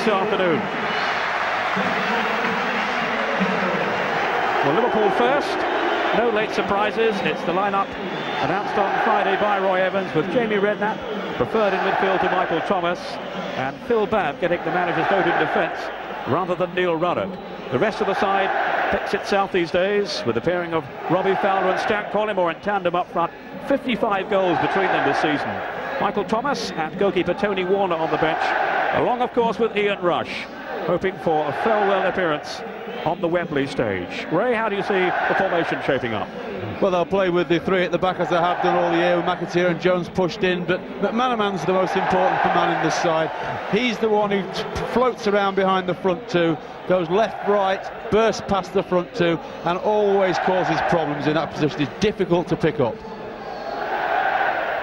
this afternoon. Well, Liverpool first, no late surprises. It's the lineup announced on Friday by Roy Evans, with Jamie Redknapp preferred in midfield to Michael Thomas, and Phil Babb getting the manager's vote in defence rather than Neil Ruddock. The rest of the side picks itself these days, with the pairing of Robbie Fowler and Stan Collymore in tandem up front. 55 goals between them this season. Michael Thomas and goalkeeper Tony Warner on the bench, along of course with Ian Rush, hoping for a farewell appearance on the Wembley stage. Ray, how do you see the formation shaping up? Well, they'll play with the three at the back as they have done all year, with McAteer and Jones pushed in, but McManaman's the most important man in this side. He's the one who floats around behind the front two, goes left, right, bursts past the front two, and always causes problems in that position. It's difficult to pick up.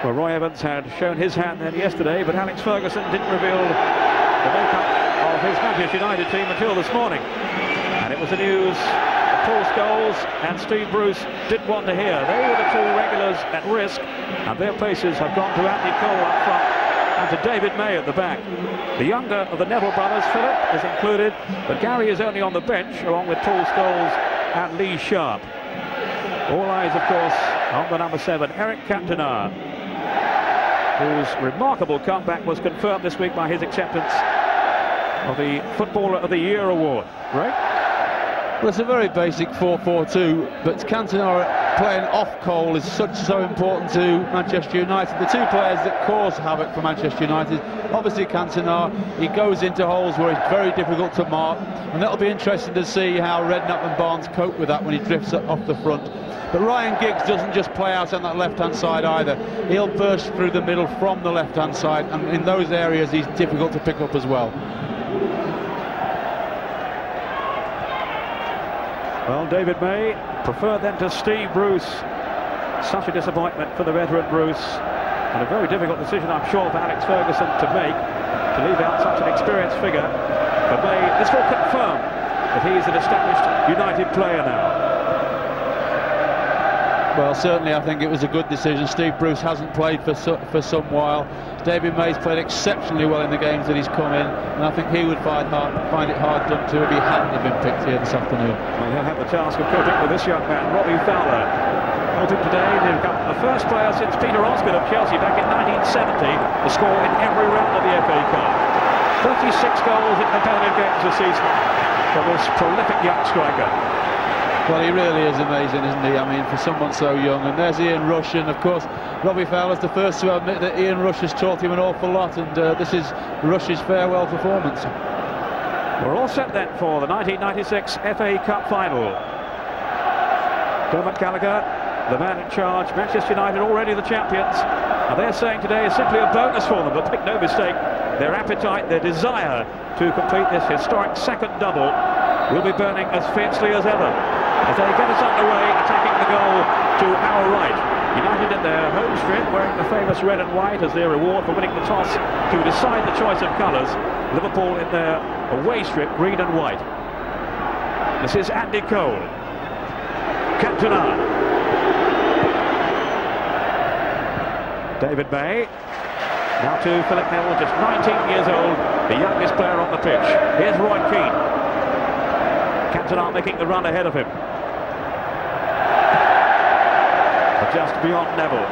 Well, Roy Evans had shown his hand then yesterday, but Alex Ferguson didn't reveal the makeup of his Manchester United team until this morning. And it was the news Paul Scholes and Steve Bruce didn't want to hear. They were the two regulars at risk, and their places have gone to Andy Cole up front and to David May at the back. The younger of the Neville brothers, Philip, is included, but Gary is only on the bench along with Paul Scholes and Lee Sharp. All eyes, of course, on the number 7, Eric Cantona, whose remarkable comeback was confirmed this week by his acceptance of the Footballer of the Year award. Right? Well, it's a very basic 4-4-2, but Cantona playing off Cole is so important to Manchester United. The two players that cause havoc for Manchester United, obviously Cantona, he goes into holes where it's very difficult to mark, and that'll be interesting to see how Redknapp and Barnes cope with that when he drifts off the front. But Ryan Giggs doesn't just play out on that left-hand side either. He'll burst through the middle from the left-hand side, and in those areas he's difficult to pick up as well. Well, David May preferred then to Steve Bruce. Such a disappointment for the veteran Bruce, and a very difficult decision, I'm sure, for Alex Ferguson to make, to leave out such an experienced figure. But May, this will confirm that he's an established United player now. Well, certainly I think it was a good decision. Steve Bruce hasn't played for some while. David May's played exceptionally well in the games that he's come in, and I think he would find it hard done to if he hadn't been picked here this afternoon. Well, he'll have the task of coping with this young man, Robbie Fowler. Hoping today to become the first player since Peter Osgood of Chelsea back in 1970 to score in every round of the FA Cup. 36 goals in competitive games this season for this prolific young striker. Well, he really is amazing, isn't he? I mean, for someone so young. And there's Ian Rush, and of course Robbie Fowler's the first to admit that Ian Rush has taught him an awful lot, and this is Rush's farewell performance. We're all set then for the 1996 FA Cup final. Dermot Gallagher, the man in charge. Manchester United already the champions, and they're saying today is simply a bonus for them, but make no mistake, their appetite, their desire to complete this historic second double will be burning as fiercely as ever as they get us underway, attacking the goal to our right. United in their home strip, wearing the famous red and white as their reward for winning the toss to decide the choice of colours. Liverpool in their away strip, green and white. This is Andy Cole. Cantona. David May. Now to Philip Hill, just 19 years old, the youngest player on the pitch. Here's Roy Keane. Cantona making the run ahead of him. But just beyond Neville.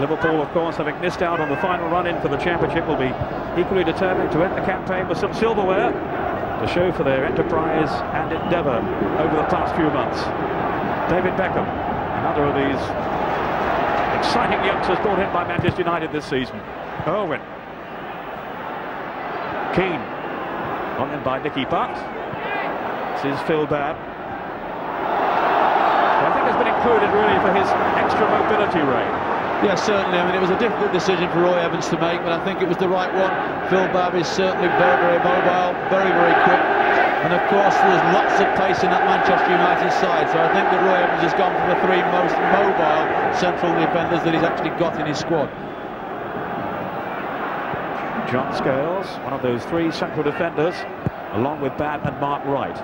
Liverpool, of course, having missed out on the final run-in for the Championship, will be equally determined to end the campaign with some silverware to show for their enterprise and endeavour over the past few months. David Beckham, another of these exciting youngsters brought in by Manchester United this season. Owen. Keane. On in by Nicky Butt. This is Phil Babb. I think has been included really for his extra mobility, Ray. Yeah, certainly. I mean, it was a difficult decision for Roy Evans to make, but I think it was the right one. Phil Babb is certainly very, very mobile, very, very quick. And of course, there's lots of pace in that Manchester United side. So I think that Roy Evans has gone for the three most mobile central defenders that he's actually got in his squad. John Scales, one of those three central defenders, along with Babb and Mark Wright.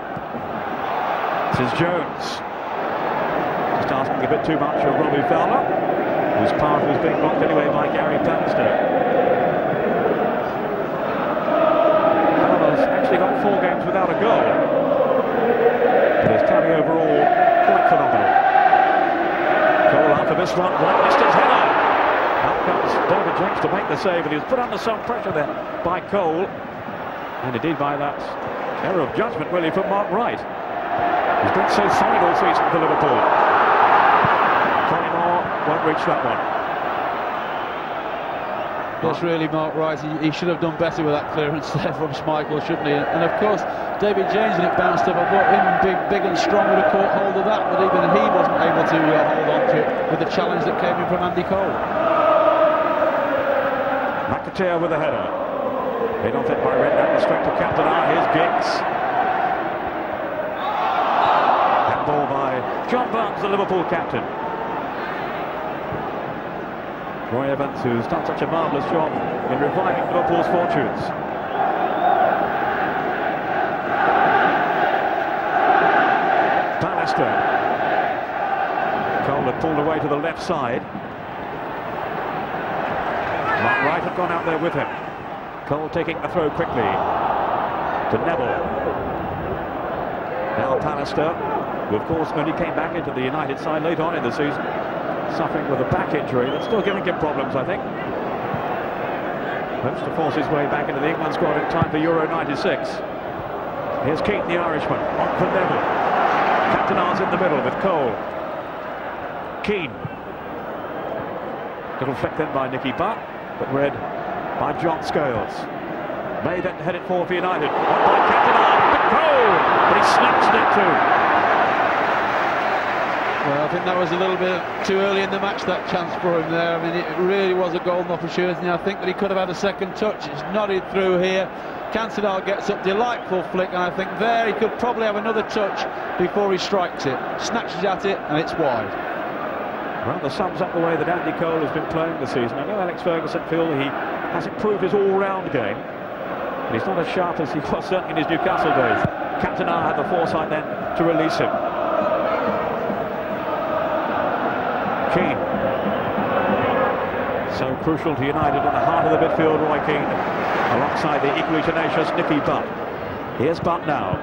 This is Jones. Just asking a bit too much of Robbie Fowler, whose path was being blocked anyway by Gary Bannister. First one, right, missed his header. Out comes David James to make the save, and he was put under some pressure there by Cole. And indeed by that error of judgment, really, from Mark Wright. He's been so solid all season for Liverpool. Moore won't reach that one. Yes, really, Mark Wright, he should have done better with that clearance there from Schmeichel, shouldn't he? And of course, David James, when it bounced up, I thought him big and strong would have caught hold of that, but even he wasn't able to hold on to it with the challenge that came in from Andy Cole. McAteer with a header. Hit off it by Redknapp, straight to Cantona. Here's Giggs. Handball by John Barnes, the Liverpool captain. Roy Evans, who's done such a marvellous job in reviving Liverpool's fortunes. Bannister. Cole had pulled away to the left side. Mark Wright had gone out there with him. Cole taking the throw quickly to Neville. Now Bannister, who of course only came back into the United side late on in the season, suffering with a back injury that's still giving him problems, I think. Hopes to force his way back into the England squad in time for Euro '96. Here's Keane, the Irishman, on for Neville. Cantona's in the middle with Cole. Keane. Little flick then by Nicky Butt, but read by John Scales. May then headed forward for United. On by Cantona, but Cole! But he snatched it too. Well, I think that was a little bit too early in the match, that chance for him there. I mean, it really was a golden opportunity. I think that he could have had a second touch. It's nodded through here. Cantona gets up, delightful flick, and I think there he could probably have another touch before he strikes it. Snatches at it, and it's wide. Well, that sums up the way that Andy Cole has been playing this season. I know Alex Ferguson feels he has improved his all-round game, but he's not as sharp as he was certainly in his Newcastle days. Cantona had the foresight then to release him. Keane. So crucial to United in the heart of the midfield, Roy Keane, alongside the equally tenacious Nicky Butt. Here's Butt now.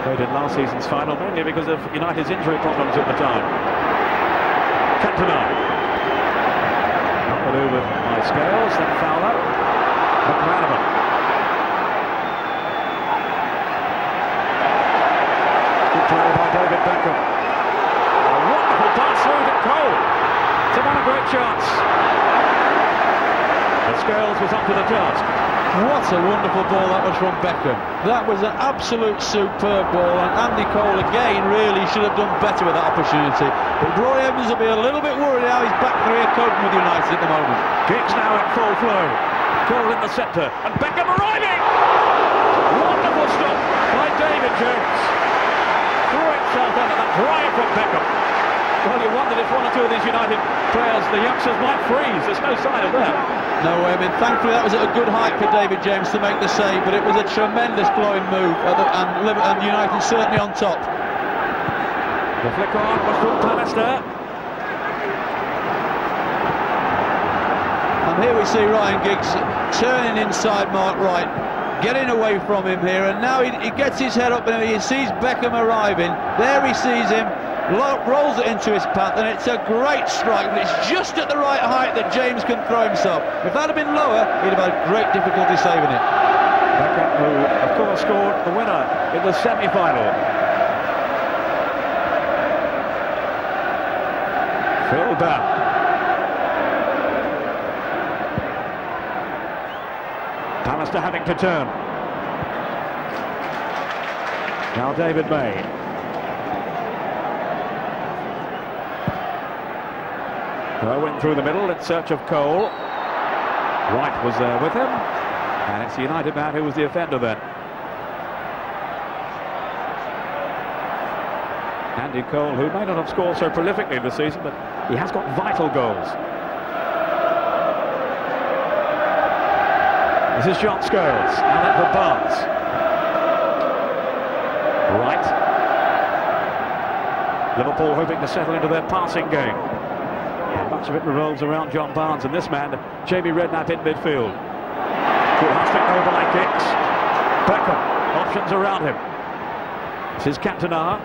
Played in last season's final, mainly because of United's injury problems at the time. Cantona. Outmaneuvered by Scales, then Fowler. McManaman. Good play by David Beckham. Pass through to Cole. It's another great chance. And Scales was up to the task. What a wonderful ball that was from Beckham. That was an absolute superb ball, and Andy Cole again really should have done better with that opportunity. But Roy Evans will be a little bit worried how he's back three coping with United at the moment. Giggs now in full flow. Cole in the centre, and Beckham arriving. Wonderful stop by David James. Threw himself under that drive from Beckham. Well, you wondered if one or two of these United players, the youngsters, might freeze. There's no sign of that. No way. I mean, thankfully that was at a good height for David James to make the save, but it was a tremendous flowing move, and United certainly on top. The flick on was from Bannister. And here we see Ryan Giggs turning inside Mark Wright, getting away from him here, and now he gets his head up and he sees Beckham arriving. There he sees him. Rolls it into his path, and it's a great strike, but it's just at the right height that James can throw himself. If that had been lower, he'd have had great difficulty saving it. Beckham, who of course scored the winner in the semi-final. Phil Babb. Bannister having to turn. Now David May. Went through the middle in search of Cole. Wright was there with him, and it's the United man who was the offender then. Andy Cole, who may not have scored so prolifically this season, but he has got vital goals. This is John Scales, now then for Barnes. Wright. Liverpool hoping to settle into their passing game. Much of it revolves around John Barnes, and this man, Jamie Redknapp, in midfield. Good half-stick over by Giggs. Beckham, options around him. This is Cantona.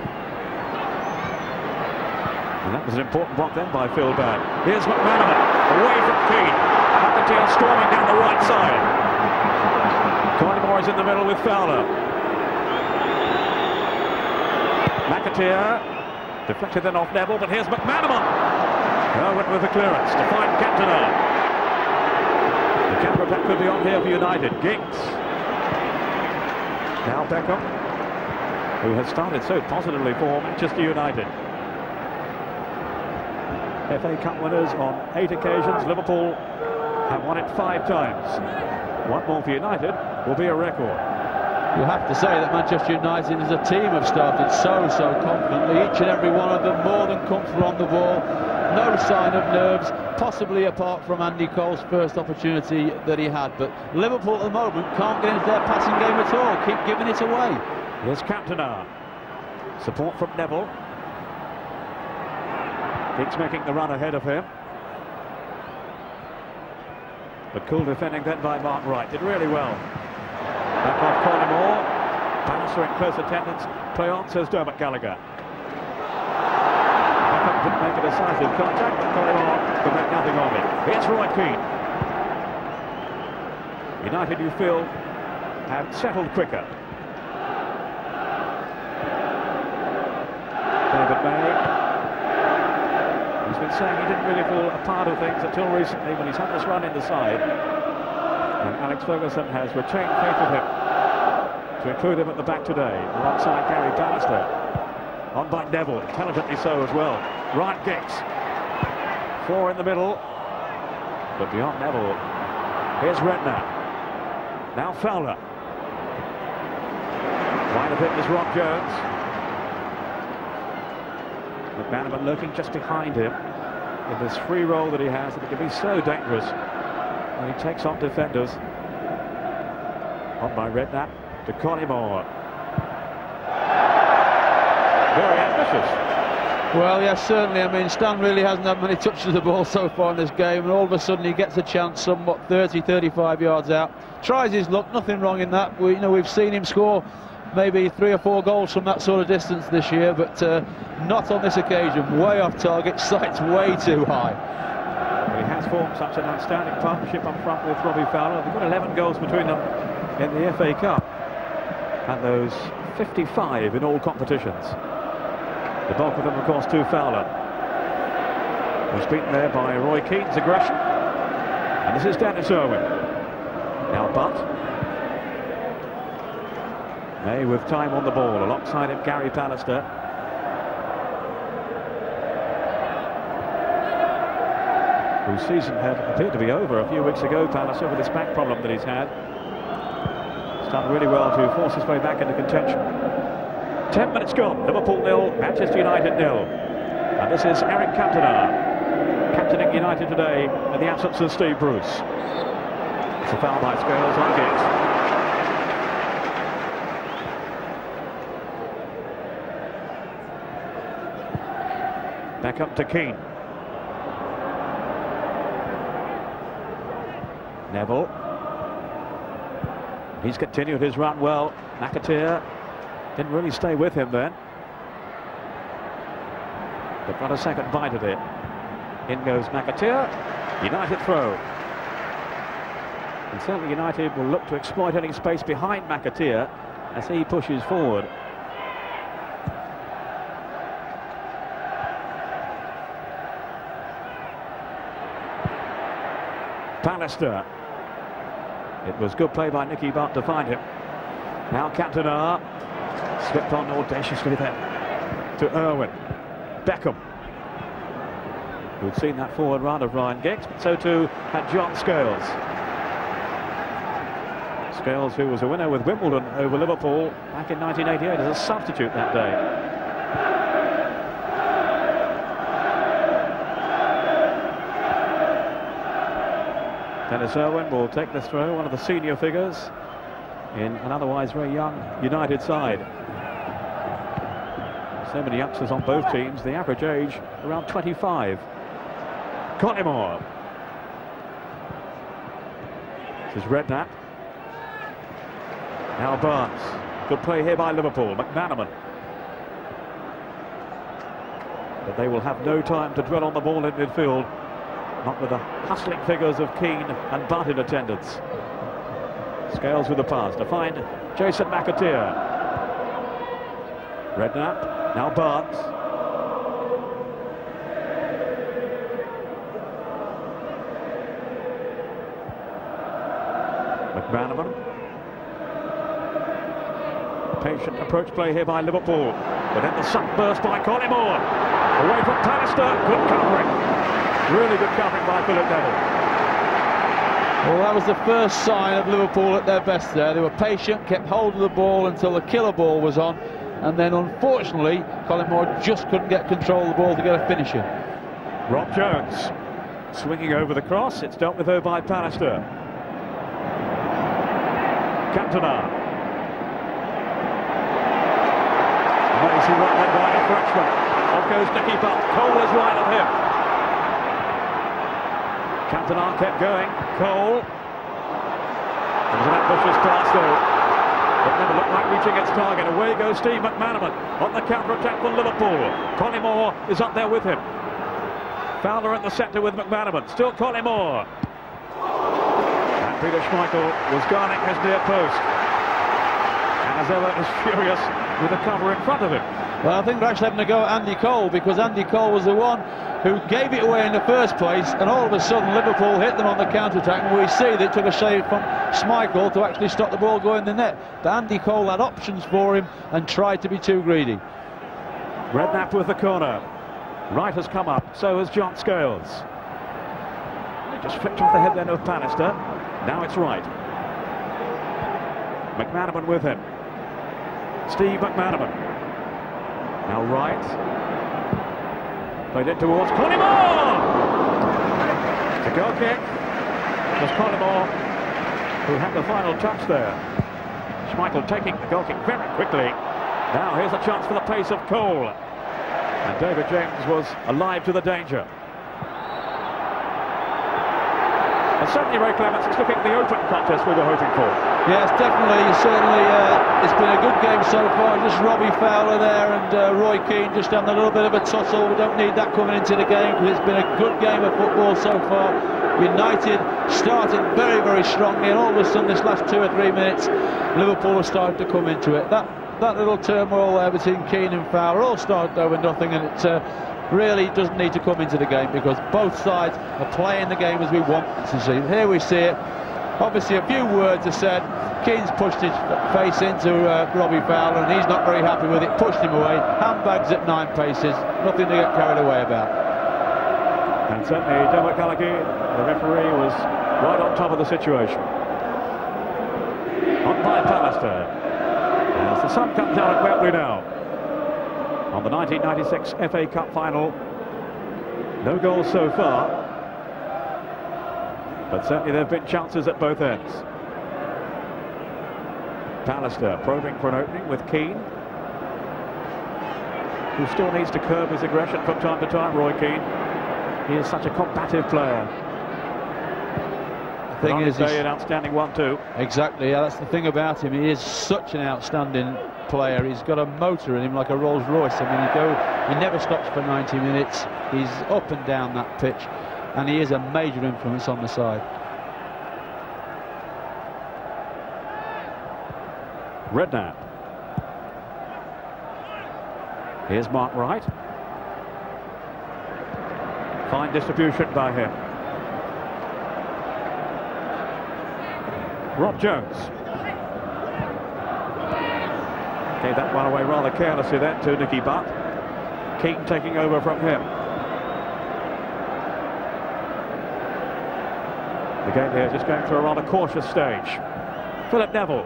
And that was an important block then by Phil Baird. Here's McManaman, away from Keane. McAteer storming down the right side. Collymore is in the middle with Fowler. McAteer deflected then off Neville, but here's McManaman. Irwin with the clearance to find Cantona. The counter-attack could be on here for United. Giggs. Now Beckham, who has started so positively for Manchester United. FA Cup winners on 8 occasions. Liverpool have won it 5 times. One more for United will be a record. You have to say that Manchester United as a team have started so confidently. Each and every one of them more than comfortable on the ball. No sign of nerves, possibly apart from Andy Cole's first opportunity that he had. But Liverpool at the moment can't get into their passing game at all. Keep giving it away. Here's Cantona. Support from Neville. Giggs making the run ahead of him. But cool defending then by Mark Wright. Did really well. Back off Collymore. Pallister in close attendance. Play on, says Dermot Gallagher. Beckham didn't make a decisive contact, but Collymore could make nothing of it. Here's Roy Keane. United, you feel, have settled quicker. David May. He's been saying he didn't really feel a part of things until recently when he's had this run in the side. And Alex Ferguson has retained faith with him to include him at the back today, alongside Gary Pallister. On by Neville, intelligently so as well. Ryan Giggs. 4 in the middle. But beyond Neville, here's Redknapp. Now Fowler. Wide of him is Rob Jones. McManaman lurking just behind him in this free roll that he has, that it can be so dangerous when he takes on defenders. On by Redknapp to Collymore. Very ambitious. Well, yes, certainly. I mean, Stan really hasn't had many touches of the ball so far in this game, and all of a sudden he gets a chance somewhat 30-35 yards out. Tries his luck, nothing wrong in that. We've seen him score maybe 3 or 4 goals from that sort of distance this year, but not on this occasion. Way off target, sights way too high. He has formed such an outstanding partnership up front with Robbie Fowler. They've got 11 goals between them in the FA Cup, and those 55 in all competitions. The bulk of them, of course, to Fowler. Was beaten there by Roy Keane's aggression. And this is Dennis Irwin. Now Butt. May with time on the ball. Alongside him, Gary Pallister. Whose season had appeared to be over a few weeks ago, Pallister, with this back problem that he's had. Started really well to force his way back into contention. 10 minutes gone. Liverpool 0, Manchester United 0. And this is Eric Cantona, captaining United today in the absence of Steve Bruce. It's a foul by Scales on Giggs. Back up to Keane. Neville. He's continued his run well. McAteer didn't really stay with him then. But got a second bite at it. In goes McAteer. United throw. And certainly United will look to exploit any space behind McAteer as he pushes forward. Pallister. It was good play by Nicky Butt to find him. Now Cantona. Slipped on audaciously there to Irwin. Beckham, who'd seen that forward run of Ryan Giggs, but so too had John Scales. Scales, who was a winner with Wimbledon over Liverpool back in 1988 as a substitute that day. Dennis Irwin will take this throw, one of the senior figures in an otherwise very young United side. So many youngsters on both teams, the average age around 25. Collymore. This is Redknapp. Now Barnes. Good play here by Liverpool. McManaman. But they will have no time to dwell on the ball in midfield. Not with the hustling figures of Keane and Butt in attendance. Scales with the pass to find Jason McAteer. Redknapp, now Barnes. McManaman. Patient approach play here by Liverpool. But then the sunburst by Collymore. Away from Pallister. Good covering. Really good covering by Philip Neville. Well, that was the first sign of Liverpool at their best there. They were patient, kept hold of the ball until the killer ball was on. And then, unfortunately, Collymore just couldn't get control of the ball to get a finish in. Rob Jones swinging over the cross. It's dealt with though by Pallister. Cantona. Amazing right then by a Frenchman. Off goes Nicky Butt. Cole is right of him. Cantona kept going. Cole. There was an ambitious pass though. It never looked like reaching its target. Away goes Steve McManaman on the counter-attack for Liverpool. Collymore is up there with him. Fowler in the centre with McManaman. Still Collymore. And Peter Schmeichel was guarding his near post. And as ever is furious with the cover in front of him. Well, I think they're actually having to go at Andy Cole, because Andy Cole was the one who gave it away in the first place, and all of a sudden Liverpool hit them on the counter-attack, and we see that it took a shave from Schmeichel to actually stop the ball going in the net. But Andy Cole had options for him and tried to be too greedy. Redknapp with the corner. Wright has come up, so has John Scales. Just flicked off the head then of Pallister. Now it's Wright. McManaman with him. Steve McManaman. Now Wright. Played it towards Collymore! It's a goal kick. It was Collymore who had the final touch there. Schmeichel taking the goal kick very quickly. Now here's a chance for the pace of Cole. And David James was alive to the danger. And certainly Ray Clements is looking at the open contest we were hoping for. Yes, definitely. Certainly, it's been a good game so far. Just Robbie Fowler there and Roy Keane just having a little bit of a tussle. We don't need that coming into the game, because it's been a good game of football so far. United started very, very strongly, and all of a sudden, this last 2 or 3 minutes, Liverpool have started to come into it. That little turmoil there between Keane and Fowler all started over nothing, and it really doesn't need to come into the game, because both sides are playing the game as we want to see. Here we see it. Obviously a few words are said. Keane's pushed his face into Robbie Fowler, and he's not very happy with it. Pushed him away. Handbags at 9 paces. Nothing to get carried away about. And certainly Dermot Gallagher, the referee, was right on top of the situation. On by Pallister. As the sun comes out at Wembley now. On the 1996 FA Cup final. No goals so far, but certainly there have been chances at both ends. Pallister probing for an opening with Keane, who still needs to curb his aggression from time to time, Roy Keane. He is such a combative player. The thing is, he's an outstanding 1-2. Exactly, yeah, that's the thing about him. He is such an outstanding player. He's got a motor in him like a Rolls Royce. I mean, he never stops for 90 minutes. He's up and down that pitch, and he is a major influence on the side. Redknapp. Here's Mark Wright. Fine distribution by him. Rob Jones. Gave that one away rather carelessly then to Nicky Butt. Keane taking over from him. The game here just going through a rather cautious stage. Philip Neville.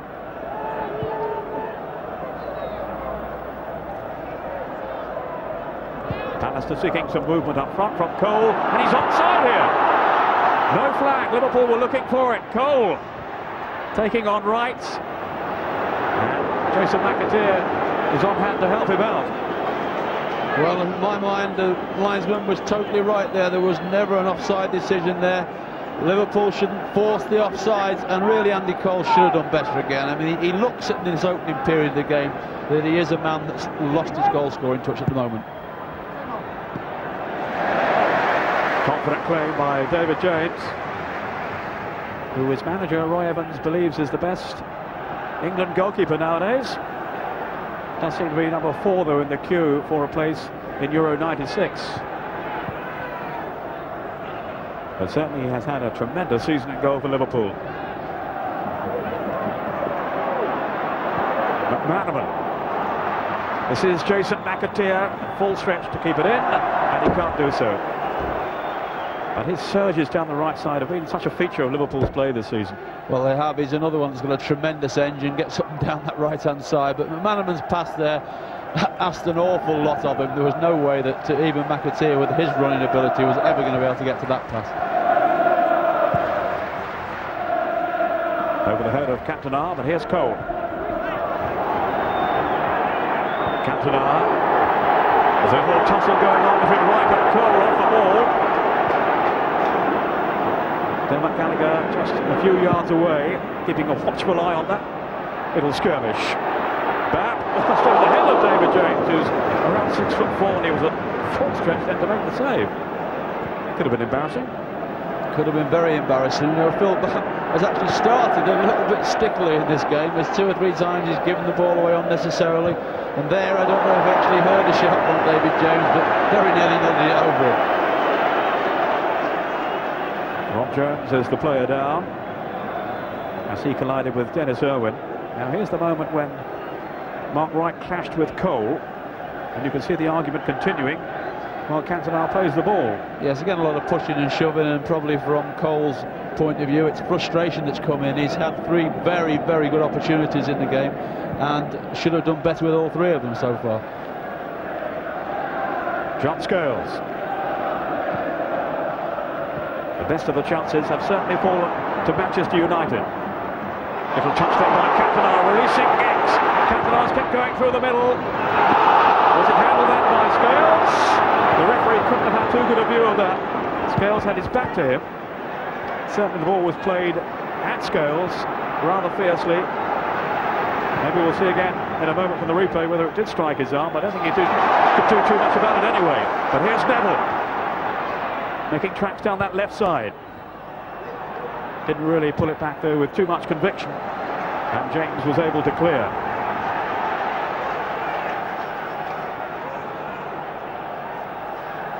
Pallister seeking some movement up front from Cole, and he's onside here. No flag. Liverpool were looking for it. Cole taking on Wright. Jason McAteer is on hand to help him out. Well, in my mind, the linesman was totally right there. There was never an offside decision there. Liverpool shouldn't force the offsides, and really Andy Cole should have done better again. I mean, he looks at in this opening period of the game that he is a man that's lost his goal-scoring touch at the moment. Confident claim by David James, who his manager Roy Evans believes is the best England goalkeeper nowadays. Does seem to be number 4 though in the queue for a place in Euro 96. But certainly he has had a tremendous season in goal for Liverpool. McManaman. This is Jason McAteer, full stretch to keep it in, and he can't do so. But his surges down the right side have been such a feature of Liverpool's play this season. Well, they have. He's another one that's got a tremendous engine, gets up and down that right-hand side. But McManaman's pass there asked an awful lot of him. There was no way that even McAteer, with his running ability, was ever going to be able to get to that pass. Over the head of Cantona, but here's Cole. Cantona. There's a little tussle going on between Wright and Cole off the ball. Dermot Gallagher just a few yards away, keeping a watchful eye on that little skirmish. Back just over the head of David James, who's around 6'4", and he was at full stretch then to make the save. Could have been embarrassing. Could have been very embarrassing. You know, Phil has actually started a little bit stickily in this game. There's 2 or 3 times he's given the ball away unnecessarily. And there, I don't know if he actually heard a shot from David James, but very nearly nodded it over him. Rob Jones is the player down, as he collided with Dennis Irwin. Now here's the moment when Mark Wright clashed with Cole, and you can see the argument continuing while Cantona plays the ball. Yes, again, a lot of pushing and shoving, and probably from Cole's point of view, it's frustration that's come in. He's had 3 very, very good opportunities in the game, and should have done better with all 3 of them so far. John Scales. The best of the chances have certainly fallen to Manchester United. Little touch there by Cantona, releasing Giggs. Cantona's kept going through the middle. Was it handled then by Scales? The referee couldn't have had too good a view of that. Scales had his back to him. Certainly the ball was played at Scales rather fiercely. Maybe we'll see again in a moment from the replay whether it did strike his arm. I don't think he could do too much about it anyway. But here's Neville, making tracks down that left side. Didn't really pull it back though with too much conviction, and James was able to clear.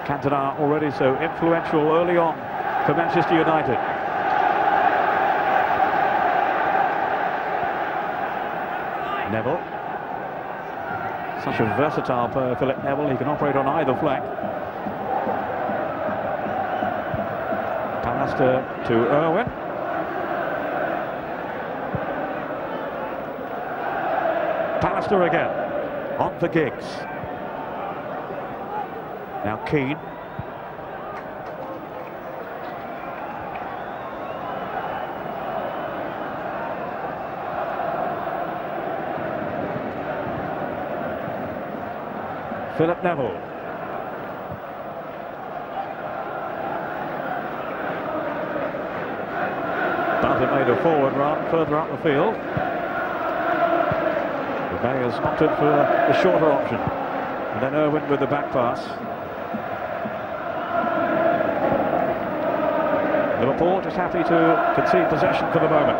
Cantona already so influential early on for Manchester United. Neville, such a versatile player, Philip Neville. He can operate on either flank. Pallister to Irwin. Pallister again, on for Giggs. Now Keane. Philip Neville. Bartlett made a forward run further up the field. The Bay has opted for the shorter option. And then Irwin with the back pass. Liverpool just happy to concede possession for the moment.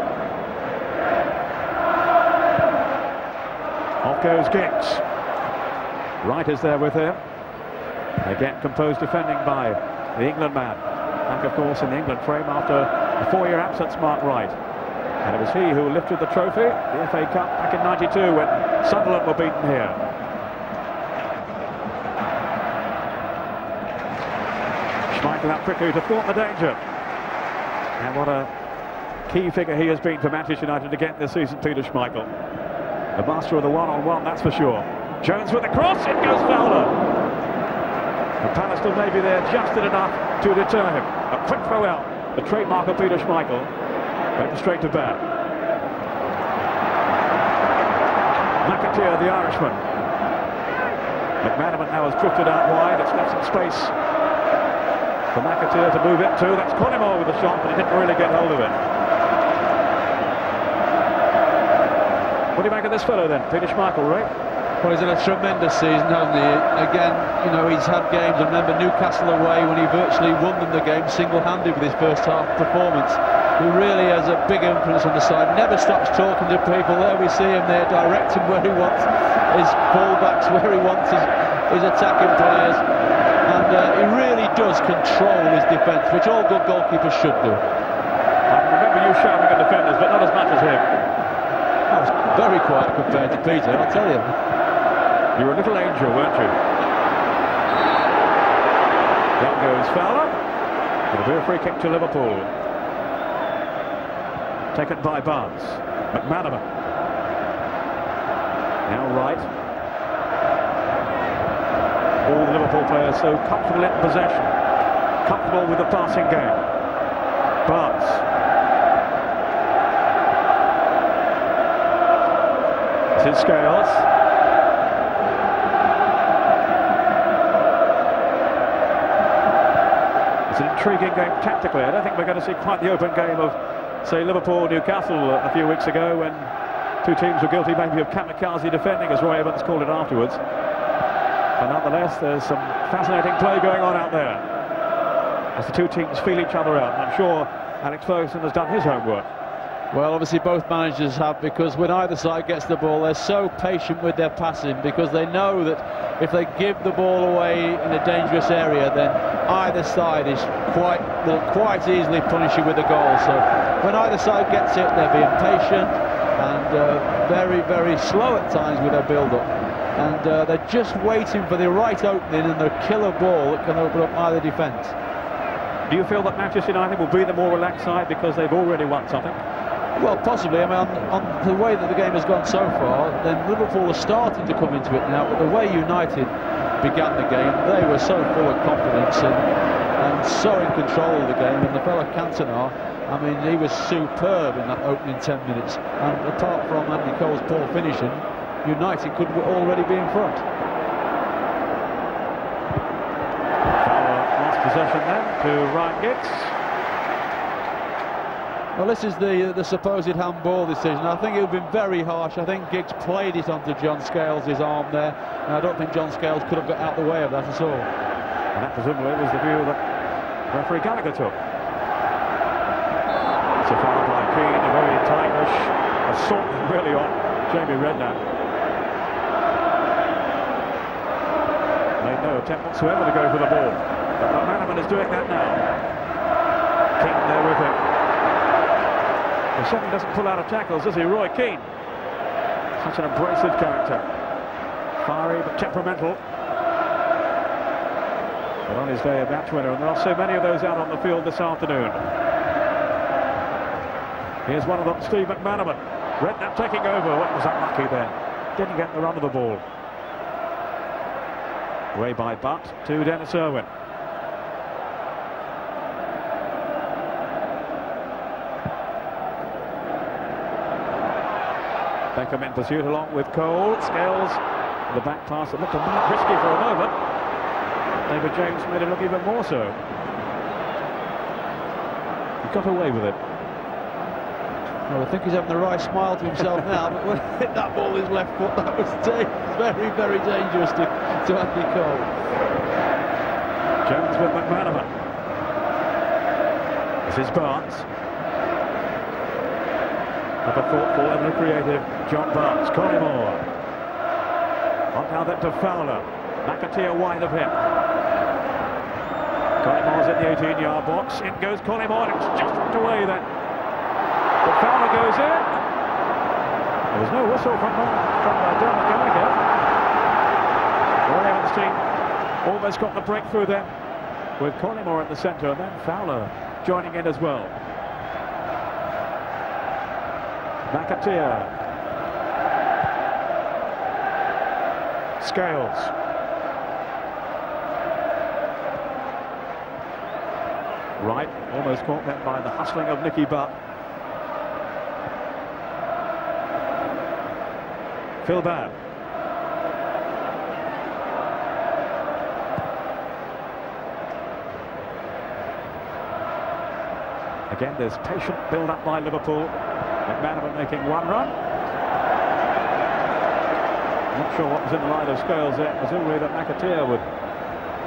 Off goes Giggs. Wright is there with him. Again composed defending by the England man. Back of course in the England frame after a 4-year absence, Mark Wright. And it was he who lifted the trophy, the FA Cup, back in '92 when Sunderland were beaten here. Schmeichel out quickly to thwart the danger. And what a key figure he has been for Manchester United again this season, Peter Schmeichel. The master of the one-on-one, that's for sure. Jones with the cross, it goes Fowler. And Pallister may be there just enough to deter him. A quick throw out, the trademark of Peter Schmeichel. Went straight to bat. McAteer, the Irishman. McManaman now has drifted out wide. It's left some space for McAteer to move into. That's Collymore with the shot, but he didn't really get hold of it. What do you make of this fellow then, Peter Schmeichel, Ray? Well, he's had a tremendous season, hasn't he? Again, you know, he's had games. I remember Newcastle away when he virtually won them the game single-handed with his first half performance. He really has a big influence on the side, never stops talking to people. There we see him there, directing where he wants his full-backs, where he wants his attacking players. And he really does control his defence, which all good goalkeepers should do. I can remember you shouting at defenders, but not as much as him. I was very quiet compared to Peter, I'll tell you. You were a little angel, weren't you? Down goes Fowler. It'll be a free kick to Liverpool. Taken by Barnes. McManaman. Now right. All the Liverpool players so comfortable in possession. Comfortable with the passing game. Barnes. This is Scales. It's an intriguing game tactically. I don't think we're going to see quite the open game of, say, Liverpool-Newcastle a few weeks ago, when two teams were guilty maybe of kamikaze defending, as Roy Evans called it afterwards. But nonetheless, there's some fascinating play going on out there as the two teams feel each other out. And I'm sure Alex Ferguson has done his homework. Well, obviously both managers have, because when either side gets the ball, they're so patient with their passing, because they know that if they give the ball away in a dangerous area, then either side will quite easily punish you with a goal. So when either side gets it, they're being patient and very, very slow at times with their build-up. And they're just waiting for the right opening and the killer ball that can open up either defence. Do you feel that Manchester United will be the more relaxed side because they've already won something? Well, possibly. I mean, on the way that the game has gone so far, then Liverpool are starting to come into it now. But the way United began the game, they were so full of confidence and so in control of the game. And the fella Cantona, I mean, he was superb in that opening 10 minutes. And apart from Andy Cole's poor finishing, United could already be in front. Fowler lost possession then to Ryan Giggs. Well, this is the supposed handball decision. I think it would have been very harsh. I think Giggs played it onto John Scales' arm there, and I don't think John Scales could have got out of the way of that at all. And that presumably was the view that referee Gallagher took. It's a foul by Keane, a very tightish assault really on Jamie Redknapp. Made no attempt whatsoever to go for the ball. But McManaman is doing that now. Keane there with him. He certainly doesn't pull out of tackles, does he, Roy Keane? Such an abrasive character. Fiery but temperamental. But on his day a match winner, and there are so many of those out on the field this afternoon. Here's one of them, Steve McManaman. Redknapp taking over. What was unlucky then? Didn't get the run of the ball. Away by Butt to Dennis Irwin. Beckham in pursuit along with Cole. Scales, the back pass that looked a bit risky for a moment. David James made it look even more so. He got away with it. Well, I think he's having the right smile to himself now, but when he hit that ball his left foot, that was very, very dangerous to Andy Cole. Jones with McManaman. This is Barnes. Ever thoughtful, ever creative, John Barnes. Collymore. On now then to Fowler. McAteer wide of him. Collymore's in the 18-yard box. In goes Collymore. It's just tucked away then. But Fowler goes in. There was no whistle from Dermot Gallagher. Roy Evans' team almost got the breakthrough then, with Collymore in the centre, and then Fowler joining in as well. McAteer. Scales. Right, almost caught then by the hustling of Nicky Butt. Phil Babb. Again, there's patient build-up by Liverpool. McManaman making one run. Not sure what was in the line of scales there. Presumably that McAteer would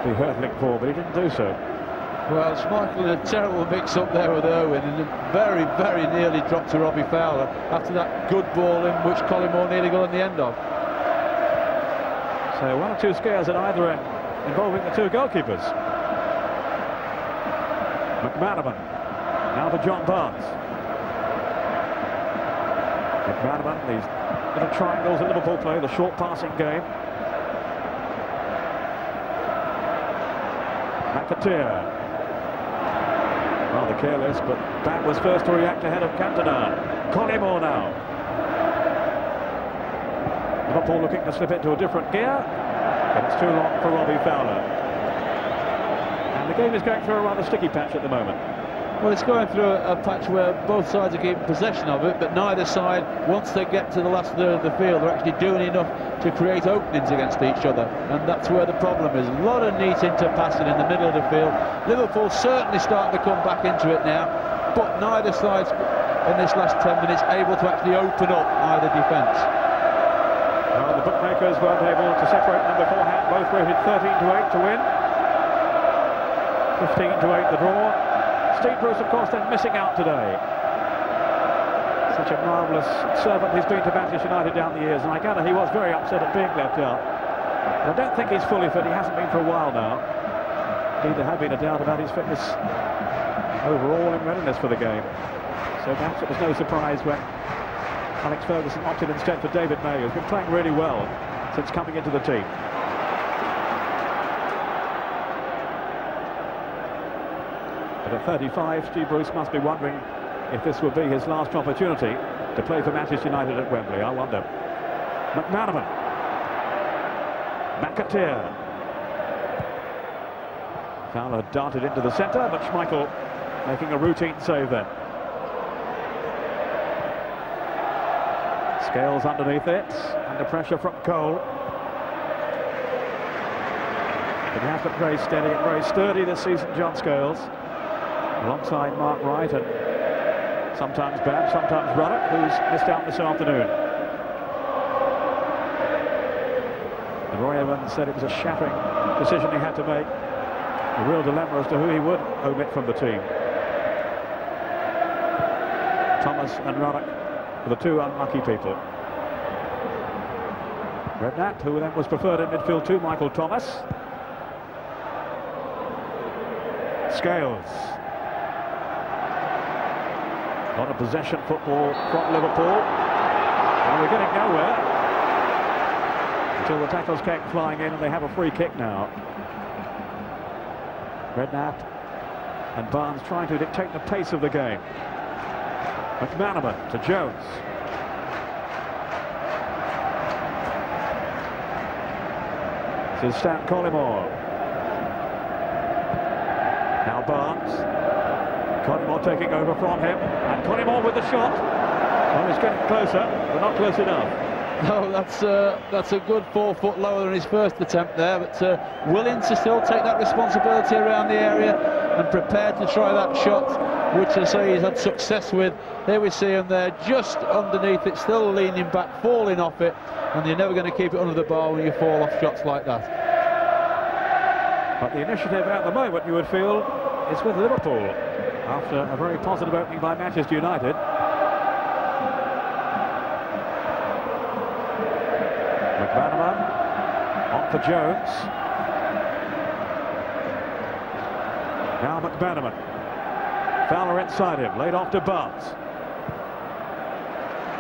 be hurtling for, but he didn't do so. Well, Schmeichel in a terrible mix-up there with Irwin, and very, very nearly dropped to Robbie Fowler after that good ball in which Collymore nearly got on the end of. So one or two scares at either end involving the two goalkeepers. McManaman, now for John Barnes. McManaman, these little triangles that Liverpool play, the short passing game. McAteer. Rather careless, but Bat was first to react ahead of Cantona. Collymore now. Liverpool looking to slip into a different gear, but it's too long for Robbie Fowler. And the game is going through a rather sticky patch at the moment. Well, it's going through a patch where both sides are keeping possession of it, but neither side, once they get to the last third of the field, they're actually doing enough to create openings against each other, and that's where the problem is. A lot of neat interpassing in the middle of the field. Liverpool certainly starting to come back into it now, but neither side's in this last 10 minutes able to actually open up either defence. Well, the bookmakers weren't able to separate them beforehand. Both rated 13-8 to win, 15-8 the draw. Steve Bruce, of course, then missing out today. Such a marvellous servant he's been to Manchester United down the years, and I gather he was very upset at being left out. But I don't think he's fully fit. He hasn't been for a while now. Indeed, there had been a doubt about his fitness overall in readiness for the game. So perhaps it was no surprise when Alex Ferguson opted instead for David May, who's been playing really well since coming into the team. But at 35, Steve Bruce must be wondering if this will be his last opportunity to play for Manchester United at Wembley. I wonder. McManaman. McAteer. Fowler darted into the centre, but Schmeichel making a routine save then. Scales underneath it, under pressure from Cole. But he has been very steady and very sturdy this season, John Scales, alongside Mark Wright and sometimes Babb, sometimes Ruddock, who's missed out this afternoon. And Roy Evans said it was a shattering decision he had to make. A real dilemma as to who he would omit from the team. Thomas and Ruddock were the two unlucky people. Redknapp, who then was preferred in midfield to Michael Thomas. Scales. A lot of possession football from Liverpool. And we're getting nowhere until the tackles came flying in, and they have a free kick now. Redknapp and Barnes trying to dictate the pace of the game. McManaman to Jones. This is Stan Collymore. Now Barnes. Collymore taking over from him, and Collymore with the shot. Well, he's getting closer, but not close enough. No, that's a good 4 foot lower than his first attempt there, but willing to still take that responsibility around the area and prepared to try that shot, which I say he's had success with. Here we see him there, just underneath it, still leaning back, falling off it, and you're never going to keep it under the bar when you fall off shots like that. But the initiative at the moment, you would feel, is with Liverpool, after a very positive opening by Manchester United. McManaman on for Jones. Now McManaman. Fowler inside him, laid off to Barnes.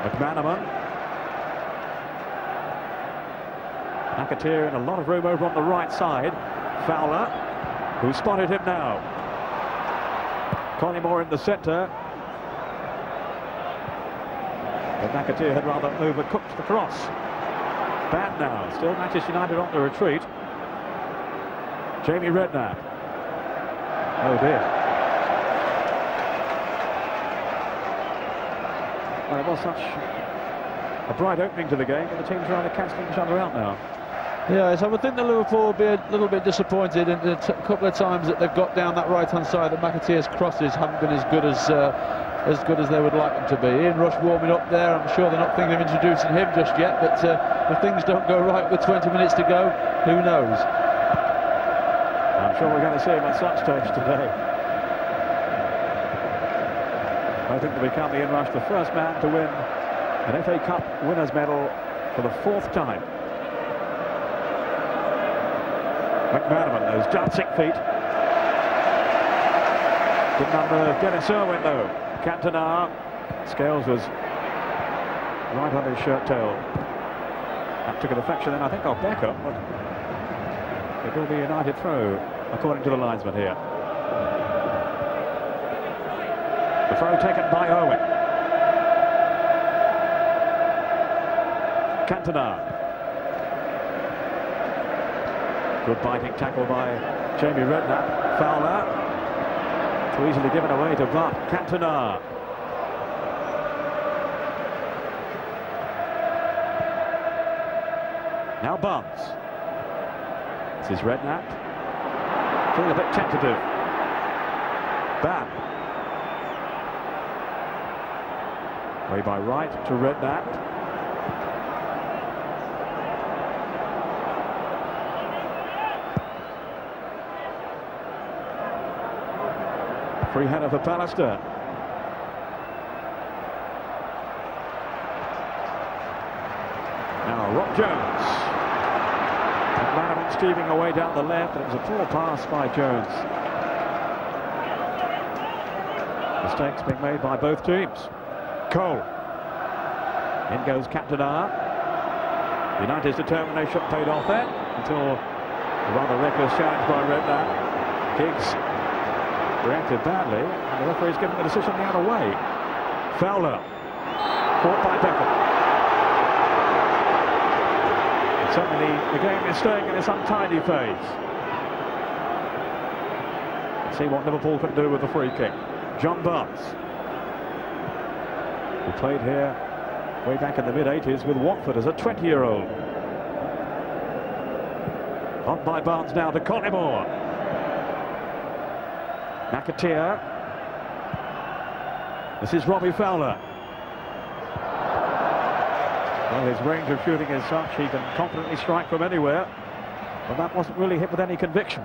McManaman. McAteer in a lot of room over on the right side. Fowler, who spotted him now. Collymore in the centre. But McAteer had rather overcooked the cross. Bad now, still Manchester United on the retreat. Jamie Redknapp. Oh dear. Well, it was such a bright opening to the game, and the teams are either cancelling each other out now. Yeah, so I would think that Liverpool will be a little bit disappointed in the couple of times that they've got down that right-hand side. That McAteer's crosses haven't been as good as they would like them to be. Ian Rush warming up there. I'm sure they're not thinking of introducing him just yet, but if things don't go right with 20 minutes to go, who knows? I'm sure we're going to see him at some stage today. Hoping to become the inrush, the first man to win an FA Cup winners' medal for the 4th time. McManaman, those dancing feet. Didn't unnerve Dennis Irwin though. Cantona, Scales was right on his shirt tail. That took an affection then, I think, off Beckham, but it will be a United throw, according to the linesman here. The throw taken by Irwin. Cantona. Good biting tackle by Jamie Redknapp. Fowler. Too easily given away to Butt. Cantona. Now Barnes. This is Redknapp. Feeling a bit tentative. Ban. Way by right to Redknapp. Free header for Pallister. Now Rob Jones. McManaman steaming away down the left, and it was a poor pass by Jones. Mistakes being made by both teams. Cole. In goes Cantona. United's determination paid off there until a rather reckless challenge by Redknapp. Giggs reacted badly, and the referee's given the decision the other way. Fowler, caught by Beckham. And suddenly the game is staying in this untidy phase. Let's see what Liverpool can do with the free kick. John Barnes, who played here way back in the mid-80s with Watford as a 20-year-old. On by Barnes now to Collymore. McAteer. This is Robbie Fowler. Well, his range of shooting is such he can confidently strike from anywhere, but that wasn't really hit with any conviction.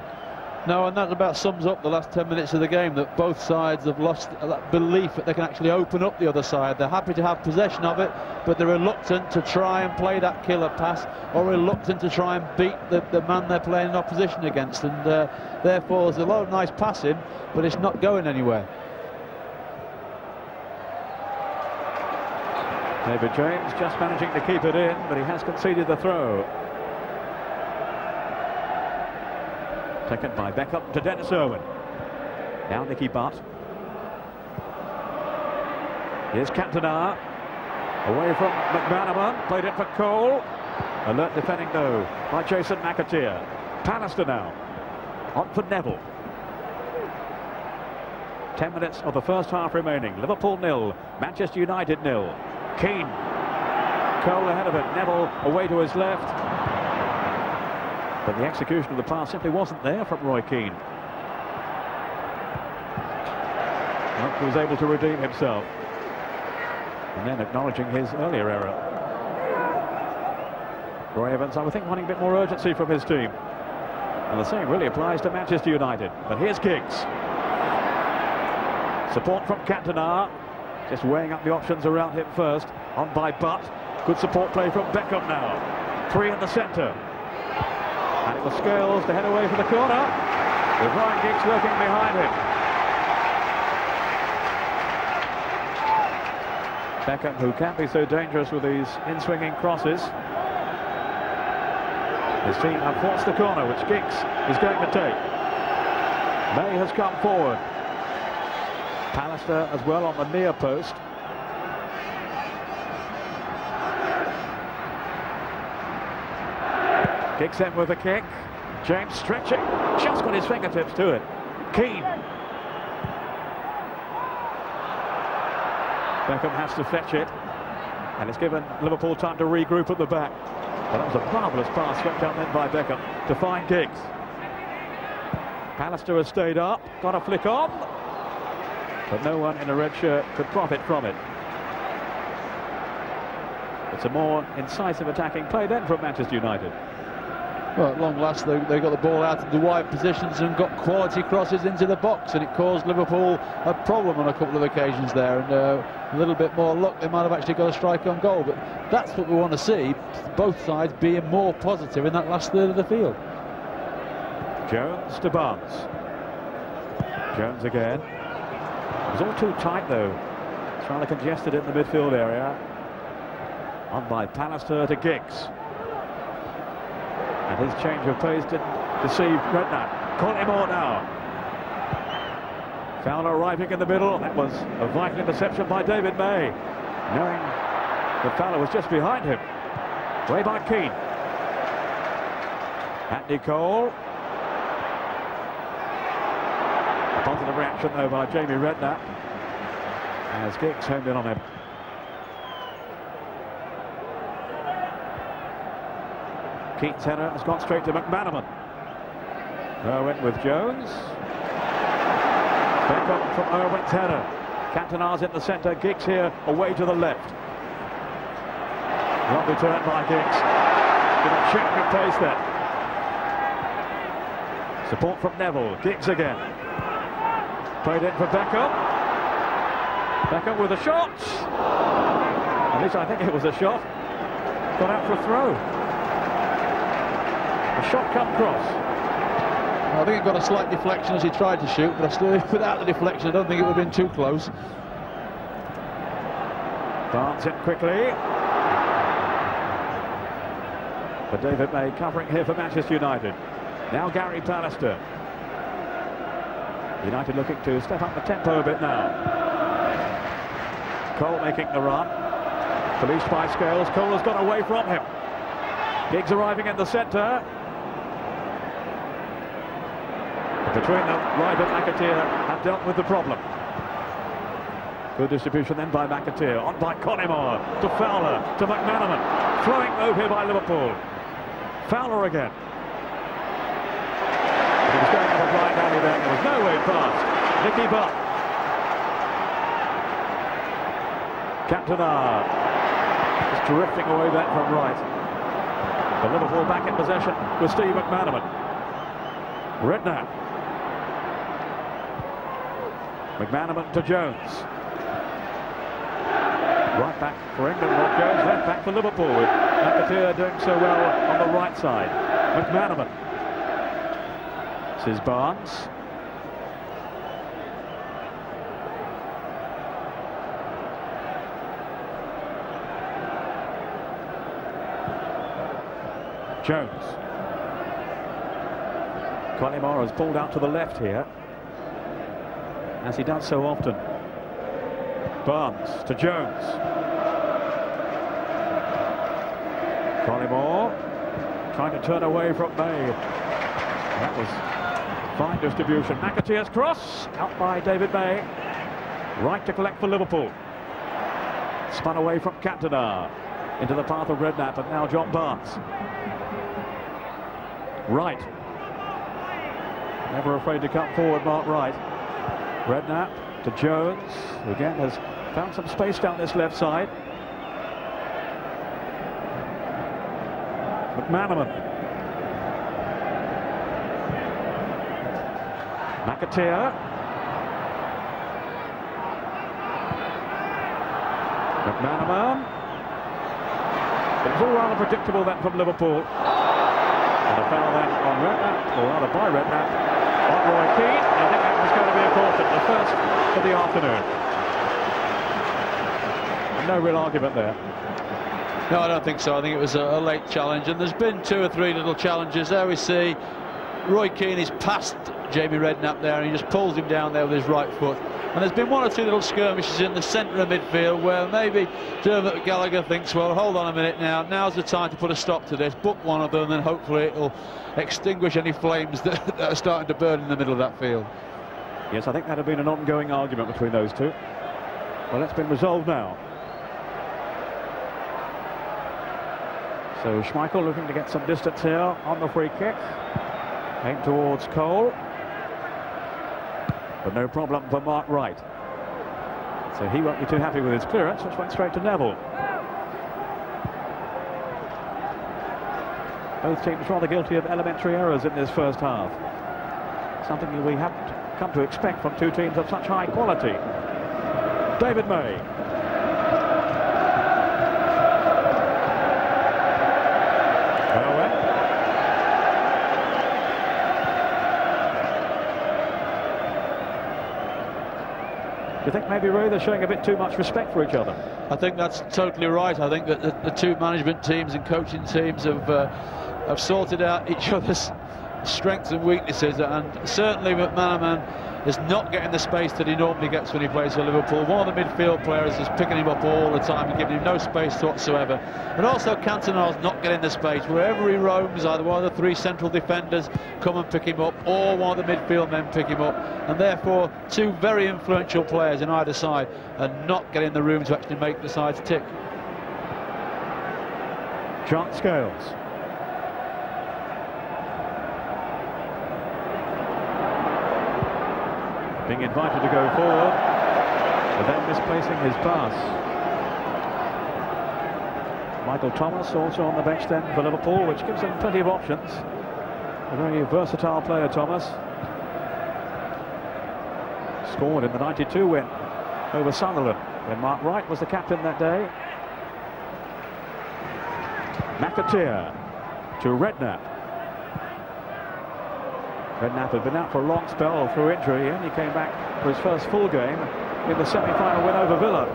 No, and that about sums up the last 10 minutes of the game, that both sides have lost that belief that they can actually open up the other side. They're happy to have possession of it, but they're reluctant to try and play that killer pass, or reluctant to try and beat the man they're playing in opposition against, and therefore there's a lot of nice passing, but it's not going anywhere. David James just managing to keep it in, but he has conceded the throw. Taken by Beckham to Dennis Irwin. Now Nicky Butt. Here's Cantona. Away from McManaman. Played it for Cole. Alert defending though by Jason McAteer. Pallister now. On for Neville. 10 minutes of the first half remaining. Liverpool 0. Manchester United 0. Keane. Cole ahead of it. Neville away to his left. But the execution of the pass simply wasn't there from Roy Keane. He was able to redeem himself. And then acknowledging his earlier error. Roy Evans, I would think, wanting a bit more urgency from his team. And the same really applies to Manchester United. But here's Giggs. Support from Cantona. Just weighing up the options around him first. On by Butt. Good support play from Beckham now. 3 in the centre. And it was Scales to head away for the corner, with Ryan Giggs lurking behind him. Beckham, who can be so dangerous with these in-swinging crosses. His team have forced the corner, which Giggs is going to take. May has come forward. Pallister as well on the near post. Giggs in with a kick. James stretching. Just got his fingertips to it. Keane. Beckham has to fetch it. And it's given Liverpool time to regroup at the back. But that was a marvellous pass swept down then by Beckham to find Giggs. Pallister has stayed up. Got a flick on. But no one in a red shirt could profit from it. It's a more incisive attacking play then from Manchester United. Well, at long last, they got the ball out of the wide positions and got quality crosses into the box, and it caused Liverpool a problem on a couple of occasions there. And a little bit more luck, they might have actually got a strike on goal. But that's what we want to see, both sides being more positive in that last third of the field. Jones to Barnes. Jones again. It was all too tight though. It's rather congested in the midfield area. On by Pallister to Giggs. And his change of pace didn't deceive Redknapp. Collymore now. Fowler arriving in the middle. That was a vital interception by David May, knowing that Fowler was just behind him. Way by Keane. Anthony Cole. A positive reaction though by Jamie Redknapp as Giggs homed in on him. Keane's header has gone straight to McManaman. Irwin with Jones. Back up from Irwin's header. Cantona's in the centre. Giggs here away to the left. Lovely turn by Giggs. With a check of pace there. Support from Neville. Giggs again. Played in for Beckham. Beckham with a shot. At least I think it was a shot. Got out for a throw. A shot come cross. I think it got a slight deflection as he tried to shoot, but still, without the deflection, I don't think it would have been too close. Barnes in quickly. But David May covering here for Manchester United. Now Gary Pallister. United looking to step up the tempo a bit now. Cole making the run. Policed by Scales. Cole has got away from him. Giggs arriving in the centre. Between them, Wright and McAteer have dealt with the problem. Good distribution then by McAteer. On by Collymore to Fowler to McManaman. Flowing move here by Liverpool. Fowler again. He was going into blind alley there. There was no way past. Nicky Butt. Cantona is drifting away back from right. But Liverpool back in possession with Steve McManaman. Redknapp. McManaman to Jones. Right back for England, Rob Jones. Left back for Liverpool with McAteer doing so well on the right side. McManaman. This is Barnes. Jones. Collymore has pulled out to the left here, as he does so often. Barnes to Jones. Collymore trying to turn away from May. That was fine distribution. McAteer's cross out by David May. Right to collect for Liverpool. Spun away from Cantona into the path of Redknapp, and now John Barnes. Wright. Never afraid to come forward, Mark Wright. Redknapp to Jones, who again has found some space down this left side. McManaman. McAteer. McManaman. It was all rather predictable then from Liverpool. And a foul then on Redknapp, or rather by Redknapp, on Roy Keane. I think that was going to be important, the first of the afternoon. No real argument there. No, I don't think so. I think it was a late challenge, and there's been 2 or 3 little challenges. There we see Roy Keane is past Jamie Redknapp there, and he just pulls him down there with his right foot. And there's been 1 or 2 little skirmishes in the centre of midfield where maybe Dermot Gallagher thinks, well, hold on a minute now, now's the time to put a stop to this, book one of them, and hopefully it'll extinguish any flames that are starting to burn in the middle of that field. Yes, I think that had been an ongoing argument between those two. Well, that's been resolved now. So Schmeichel looking to get some distance here on the free kick. Aimed towards Cole. But no problem for Mark Wright. So he won't be too happy with his clearance, which went straight to Neville. Both teams rather guilty of elementary errors in this first half. Something that we haven't come to expect from two teams of such high quality. David May. Owen. Do you think maybe, Ray, they're showing a bit too much respect for each other? I think that's totally right. I think that the two management teams and coaching teams have sorted out each other's strengths and weaknesses, and certainly McManaman is not getting the space that he normally gets when he plays for Liverpool. One of the midfield players is picking him up all the time and giving him no space whatsoever. And also Cantona's not getting the space. Wherever he roams, either one of the three central defenders come and pick him up, or one of the midfield men pick him up. And therefore, two very influential players in either side are not getting the room to actually make the sides tick. John Scales. Being invited to go forward, but then misplacing his pass. Michael Thomas also on the bench then for Liverpool, which gives them plenty of options. A very versatile player, Thomas. Scored in the 92 win over Sunderland when Mark Wright was the captain that day. McAteer to Redknapp. Redknapp had been out for a long spell through injury, and he came back for his first full game in the semi-final win over Villa.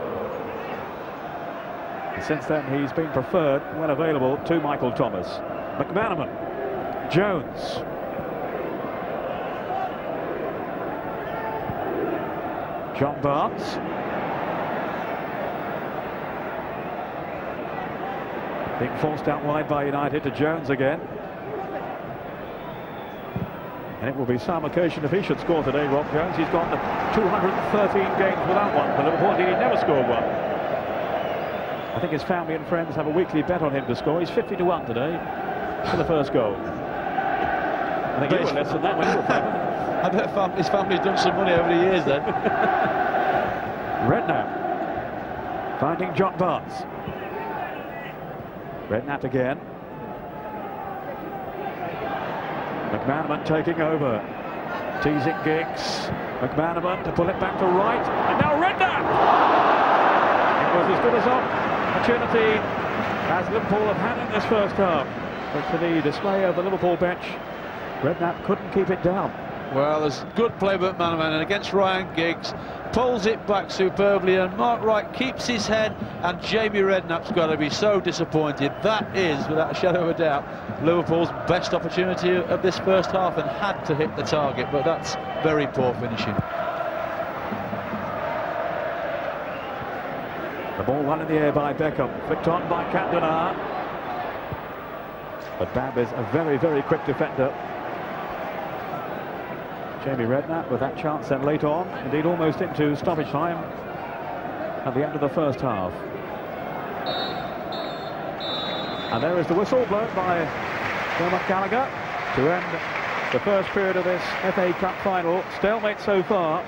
And since then he's been preferred when available to Michael Thomas. McManaman, Jones, John Barnes, being forced out wide by United to Jones again. And it will be some occasion if he should score today, Rob Jones. He's got 213 games without one for Liverpool. Indeed, he never scored one. I think his family and friends have a weekly bet on him to score. He's 50-1 today for the first goal. I think you were less than that when you were playing. I bet his family's done some money over the years then. Redknapp finding John Barnes. Redknapp again. McManaman taking over, teasing Giggs. McManaman to pull it back to right, and now Redknapp! It was as good as an opportunity as Liverpool have had in this first half. But for the display of the Liverpool bench, Redknapp couldn't keep it down. Well, there's good play by McManaman, and against Ryan Giggs, pulls it back superbly, and Mark Wright keeps his head, and Jamie Redknapp's got to be so disappointed. That is, without a shadow of a doubt, Liverpool's best opportunity of this first half, and had to hit the target, but that's very poor finishing. The ball won in the air by Beckham, flicked on by Cantona. But Babb is a very, very quick defender. Jamie Redknapp with that chance then late on, indeed almost into stoppage time at the end of the first half. And there is the whistle blown by Dermot Gallagher to end the first period of this FA Cup final. Stalemate so far,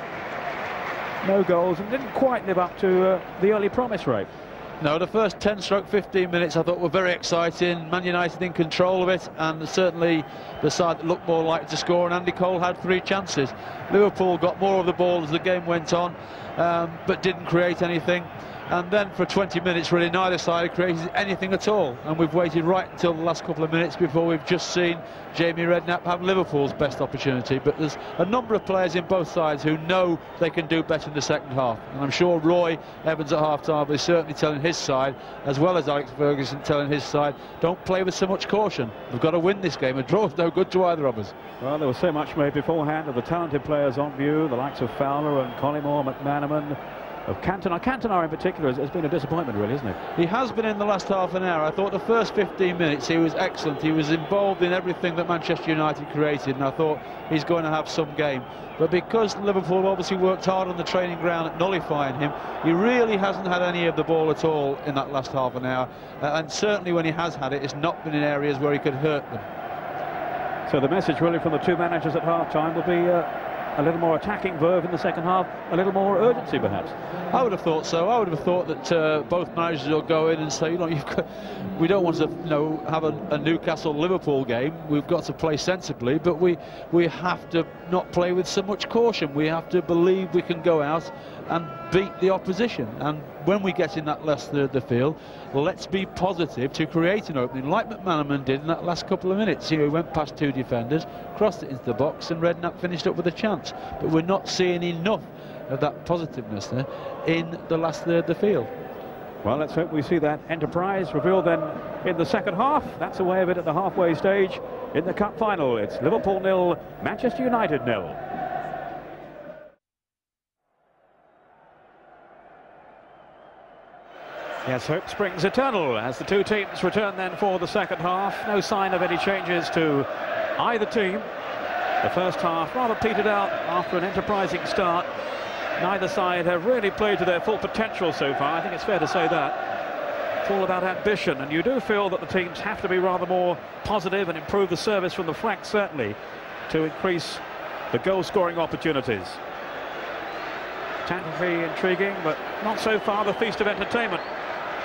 no goals, and didn't quite live up to the early promise rate. No, the first 10-15 minutes I thought were very exciting. Man United in control of it, and certainly the side that looked more likely to score, and Andy Cole had 3 chances. Liverpool got more of the ball as the game went on, but didn't create anything. And then for 20 minutes, really, neither side created anything at all. And we've waited right until the last couple of minutes before we've just seen Jamie Redknapp have Liverpool's best opportunity. But there's a number of players in both sides who know they can do better in the second half. And I'm sure Roy Evans at half-time is certainly telling his side, as well as Alex Ferguson telling his side, don't play with so much caution. We've got to win this game. A draw is no good to either of us. Well, there was so much made beforehand of the talented players on view, the likes of Fowler and Collymore, McManaman, of Cantona. Cantona in particular has been a disappointment, really, isn't he? He has been in the last half an hour. I thought the first 15 minutes he was excellent. He was involved in everything that Manchester United created, and I thought he's going to have some game. But because Liverpool obviously worked hard on the training ground at nullifying him, he really hasn't had any of the ball at all in that last half an hour. And certainly when he has had it, it's not been in areas where he could hurt them. So the message really from the two managers at half-time will be a little more attacking verve in the second half, a little more urgency perhaps? I would have thought so. I would have thought that both managers will go in and say, we don't want to, have a Newcastle-Liverpool game. We've got to play sensibly, but we have to not play with so much caution. We have to believe we can go out and beat the opposition. And when we get in that last third of the field, let's be positive to create an opening, like McManaman did in that last couple of minutes. He went past two defenders, crossed it into the box, and Redknapp finished up with a chance. But we're not seeing enough of that positiveness there in the last third of the field. Well, let's hope we see that enterprise revealed then in the second half. That's the way of it at the halfway stage in the cup final. It's Liverpool 0, Manchester United 0. Yes, hope springs eternal as the two teams return then for the second half. No sign of any changes to either team. The first half rather petered out after an enterprising start. Neither side have really played to their full potential so far. I think it's fair to say that. It's all about ambition, and you do feel that the teams have to be rather more positive and improve the service from the flank, certainly, to increase the goal-scoring opportunities. Tactically intriguing, but not so far the feast of entertainment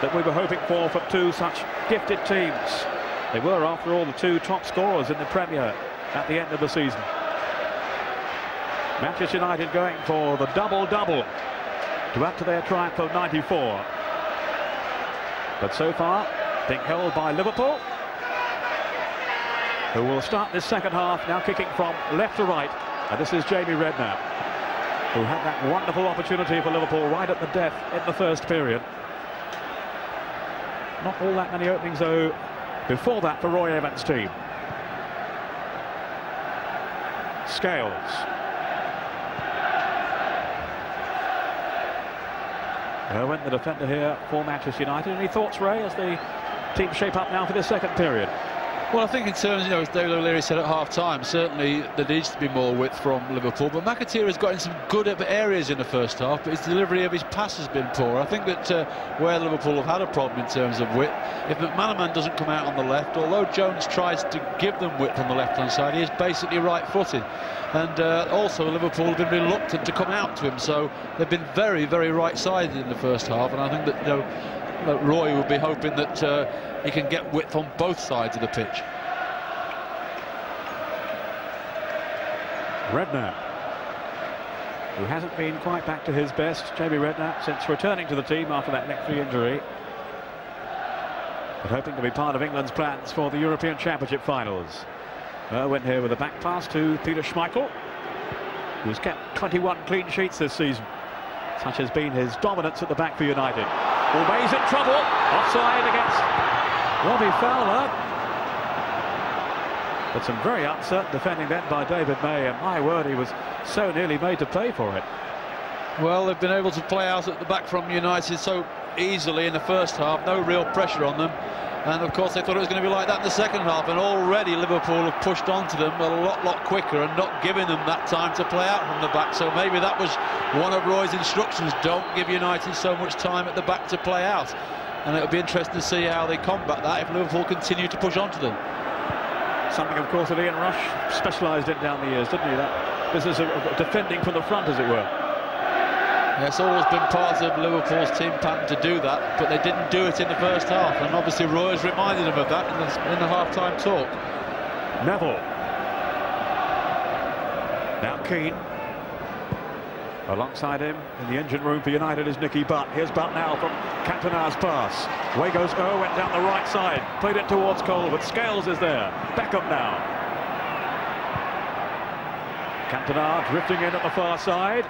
that we were hoping for two such gifted teams. They were, after all, the two top scorers in the Premier at the end of the season. Manchester United going for the double-double to add to their triumph of '94. But so far, being held by Liverpool, who will start this second half now kicking from left to right. And this is Jamie Redknapp, who had that wonderful opportunity for Liverpool right at the death in the first period. Not all that many openings, though, before that for Roy Evans' team. Scales. Owen, the defender here for Manchester United. Any thoughts, Ray, as the team shape up now for this second period? Well, I think in terms, as David O'Leary said at half-time, certainly there needs to be more width from Liverpool. But McAteer has got in some good areas in the first half, but his delivery of his pass has been poor. I think that where Liverpool have had a problem in terms of width, if McManaman doesn't come out on the left, although Jones tries to give them width on the left-hand side, he is basically right-footed. And also Liverpool have been reluctant to come out to him, so they've been very, very right-sided in the first half. And I think that Roy would be hoping that he can get width on both sides of the pitch. Redknapp, who hasn't been quite back to his best, Jamie Redknapp, since returning to the team after that neck 3 injury, but hoping to be part of England's plans for the European Championship finals. Went here with a back pass to Peter Schmeichel, who's kept 21 clean sheets this season. Such has been his dominance at the back for United. Ulmay's in trouble, offside against Robbie Fowler. But some very uncertain defending then by David May, and my word, he was so nearly made to pay for it. Well, they've been able to play out at the back from United so easily in the first half, no real pressure on them. And of course they thought it was going to be like that in the second half, and already Liverpool have pushed onto them a lot quicker and not giving them that time to play out from the back. So maybe that was one of Roy's instructions: don't give United so much time at the back to play out. And it'll be interesting to see how they combat that if Liverpool continue to push onto them. Something, of course, that Ian Rush specialised in down the years, didn't he? That business of defending from the front, as it were. Yeah, it's always been part of Liverpool's team pattern to do that, but they didn't do it in the first half, and obviously Roy has reminded them of that in the half-time talk. Neville. Now Keane. Alongside him in the engine room for United is Nicky Butt. Here's Butt now from Cantona's pass. Away goes Owen down the right side. Played it towards Cole, but Scales is there. Back up now. Cantona drifting in at the far side.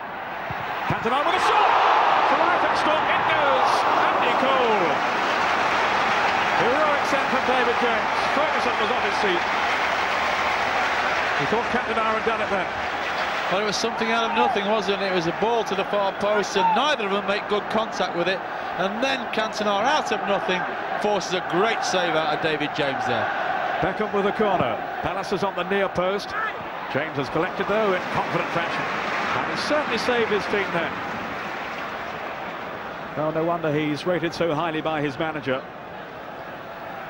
Cantona with a shot! Terrific stop, in goes Andy Cole. Heroic send from David James. Ferguson was off his seat. He thought Cantona had done it then. Well, it was something out of nothing, wasn't it? It was a ball to the far post, and neither of them make good contact with it. And then Cantona, out of nothing, forces a great save out of David James there. Beckham with a corner. Palace is on the near post. James has collected, though, in confident fashion. And he's certainly saved his team then. Well, no wonder he's rated so highly by his manager.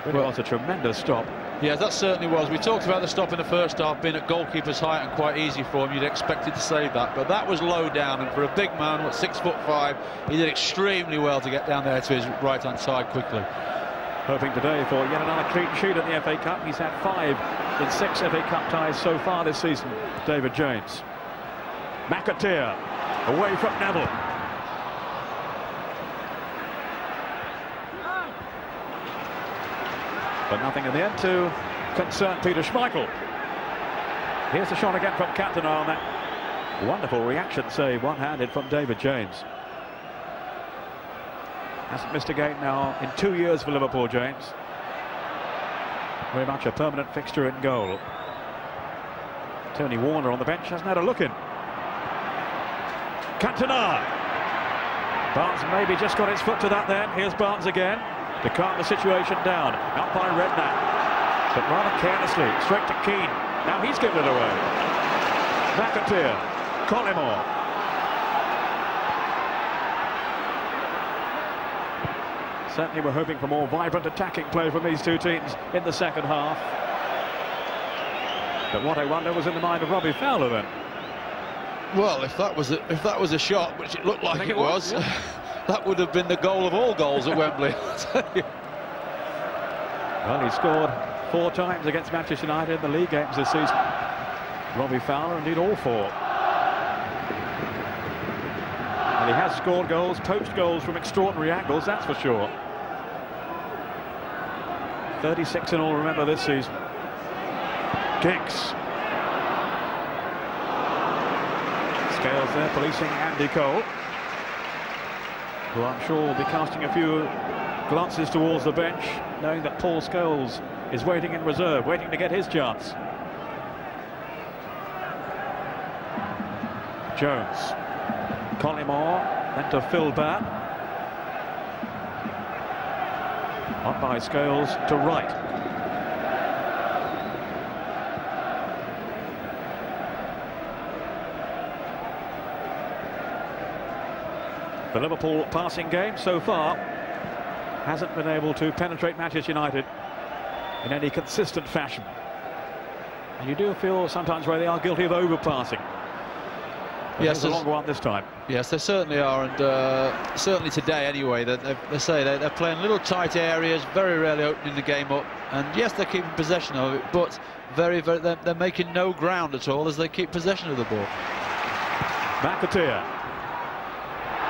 Really was a tremendous stop. Yeah, that certainly was. We talked about the stop in the first half being at goalkeeper's height and quite easy for him. You'd expected to save that, but that was low down, and for a big man, what, 6'5", he did extremely well to get down there to his right-hand side quickly. Hoping today for yet another clean sheet in the FA Cup. He's had 5 in 6 FA Cup ties so far this season, David James. McAteer away from Neville. But nothing in the end to concern Peter Schmeichel. Here's the shot again from Cantona on that wonderful reaction save, one-handed from David James. Hasn't missed a game now in 2 years for Liverpool, James. Very much a permanent fixture in goal. Tony Warner on the bench hasn't had a look in. Cantona. Barnes maybe just got his foot to that then. Here's Barnes again to calm the situation down. Out by Redknapp, but rather carelessly, straight to Keane. Now he's given it away. McAteer, Collymore. Certainly we're hoping for more vibrant attacking play from these two teams in the second half. But what I wonder was in the mind of Robbie Fowler then. Well, if that was a shot, which it looked like it was, yeah. That would have been the goal of all goals at Wembley. Well, he scored 4 times against Manchester United in the league games this season. Robbie Fowler, indeed all 4. And he has scored goals, poached goals from extraordinary angles, that's for sure. 36 in all, remember, this season. Giggs. Scales there, policing Andy Cole, who I'm sure will be casting a few glances towards the bench, knowing that Paul Scholes is waiting in reserve, waiting to get his chance. Jones. Collymore, then to Phil Batt. On by Scales to right. The Liverpool passing game so far hasn't been able to penetrate Manchester United in any consistent fashion. And you do feel sometimes where they are guilty of overpassing. Yes, a long one this time. Yes, they certainly are, and certainly today anyway. They say they're playing little tight areas, very rarely opening the game up. And yes, they're keeping possession of it, but they're making no ground at all as they keep possession of the ball. McAteer.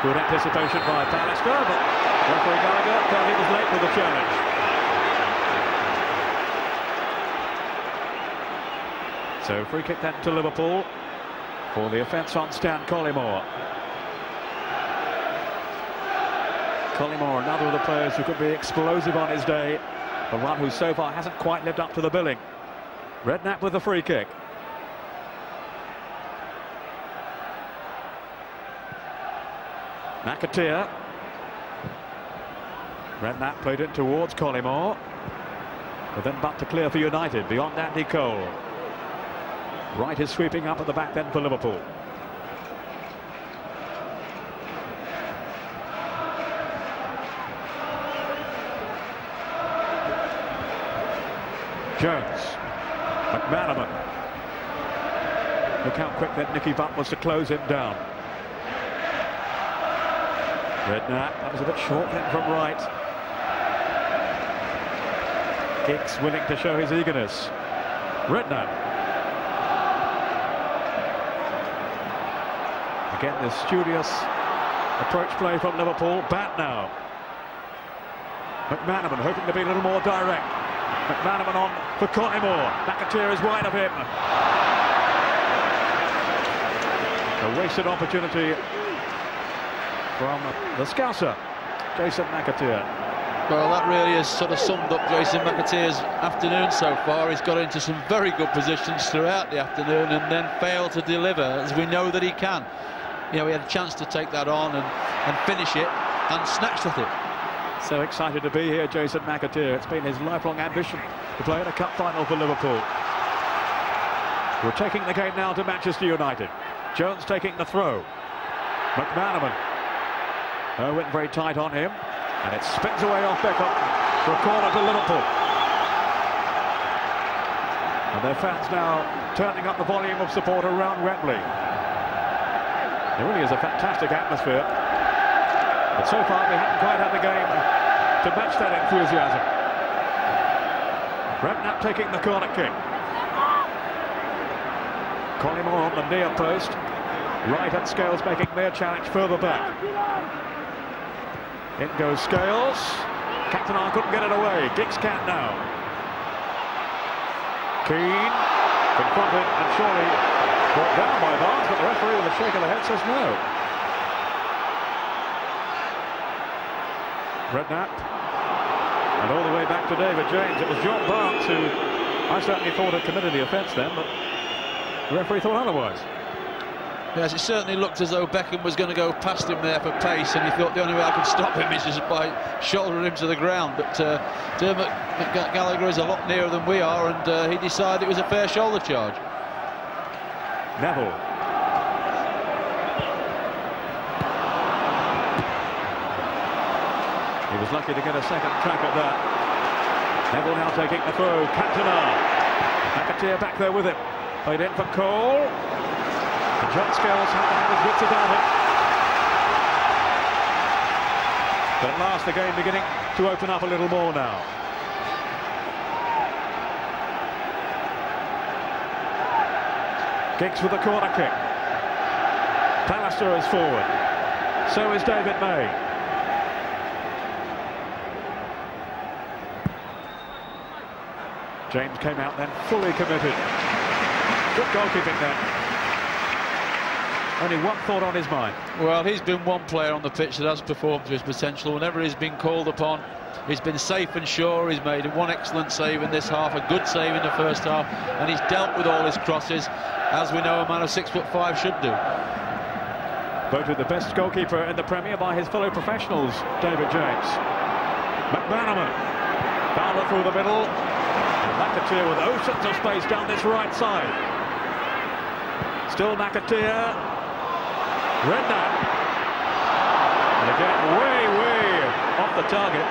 Good anticipation by Pallister, but referee Gallagher felt he was late with the challenge. So free kick then to Liverpool for the offence on Stan Collymore. Collymore, another of the players who could be explosive on his day, but one who so far hasn't quite lived up to the billing. Redknapp with the free kick. McAteer. Redknapp played it towards Collymore, but then back to clear for United beyond Andy Cole. Wright is sweeping up at the back then for Liverpool. Jones. McManaman. Look how quick that Nicky Butt was to close him down. Redknapp, that was a bit short then from Wright. Giggs willing to show his eagerness. Redknapp. Again, this studious approach play from Liverpool. Batt now. McManaman hoping to be a little more direct. McManaman on for Collymore. McAteer is wide of him. A wasted opportunity from the Scouser, Jason McAteer. Well, that really has sort of summed up Jason McAteer's afternoon so far. He's got into some very good positions throughout the afternoon and then failed to deliver, as we know that he can. You know, he had a chance to take that on and finish it, and snatched at it. So excited to be here, Jason McAteer. It's been his lifelong ambition to play in a cup final for Liverpool. We're taking the game now to Manchester United. Jones taking the throw. McManaman. Went very tight on him, and it spins away off Beckham for a corner to Liverpool. their fans now turning up the volume of support around Wembley. It really is a fantastic atmosphere. But so far we haven't quite had the game to match that enthusiasm. Redknapp taking the corner kick. Collymore on the near post. Wright and Scales making their challenge further back. In goes Scales. Cantona couldn't get it away. Giggs can now. Keane confronted and surely brought down by Barnes, but the referee with a shake of the head says no. Redknapp. And all the way back to David James. It was John Barnes who I certainly thought had committed the offence then, but the referee thought otherwise. Yes, it certainly looked as though Beckham was going to go past him there for pace, and he thought the only way I could stop him is just by shouldering him to the ground. But Dermot Gallagher is a lot nearer than we are, and he decided it was a fair shoulder charge. Neville. He was lucky to get a second crack at that. Neville now taking the throw. Cantona. McAteer back there with him. Played in for Cole. And John Scales had to have his wits about him. But at last the game beginning to open up a little more now. Giggs with the corner kick. Pallister is forward. So is David May. James came out then fully committed. Good goalkeeping there. Only one thought on his mind. Well, he's been one player on the pitch that has performed to his potential. Whenever he's been called upon, he's been safe and sure. He's made one excellent save in this half, a good save in the first half, and he's dealt with all his crosses, as we know a man of 6'5" should do. Voted the best goalkeeper in the Premier by his fellow professionals, David James. McManaman. Fowler through the middle. McAteer with oceans of space down this right side. Still McAteer. Redknapp. And again, way off the target.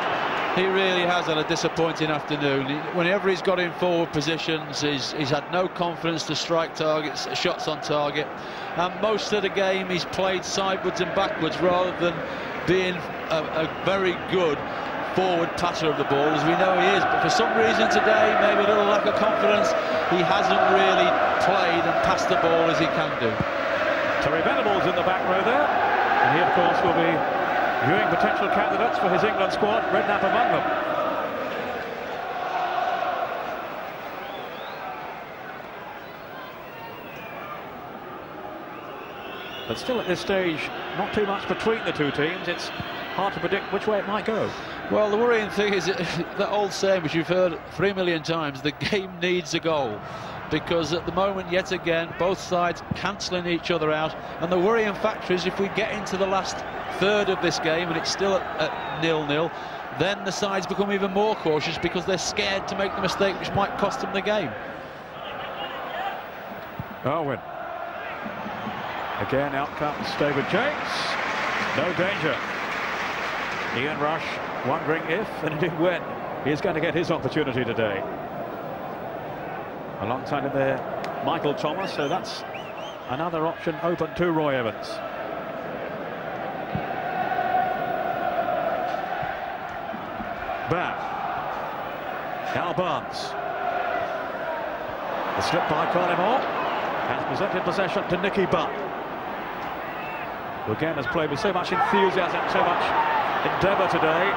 He really has had a disappointing afternoon. Whenever he's got in forward positions, he's had no confidence to strike targets, shots on target. And most of the game he's played sideways and backwards rather than being a very good forward passer of the ball, as we know he is. But for some reason today, maybe a little lack of confidence, he hasn't really played and passed the ball as he can do. Terry Venables in the back row there, and he of course will be viewing potential candidates for his England squad, Redknapp among them. But still at this stage, not too much between the two teams. It's hard to predict which way it might go. Well, the worrying thing is that old saying, which you've heard 3 million times, the game needs a goal. Because at the moment, yet again, both sides cancelling each other out. And the worrying factor is if we get into the last third of this game and it's still at 0-0, then the sides become even more cautious because they're scared to make the mistake which might cost them the game. Irwin. Again, out comes David James. No danger. Ian Rush wondering if, and indeed when, he's going to get his opportunity today. Alongside him there, Michael Thomas, so that's another option open to Roy Evans. Back. Al Barnes. The slip by Collymore has presented possession to Nicky Butt, who again has played with so much enthusiasm, so much endeavour today,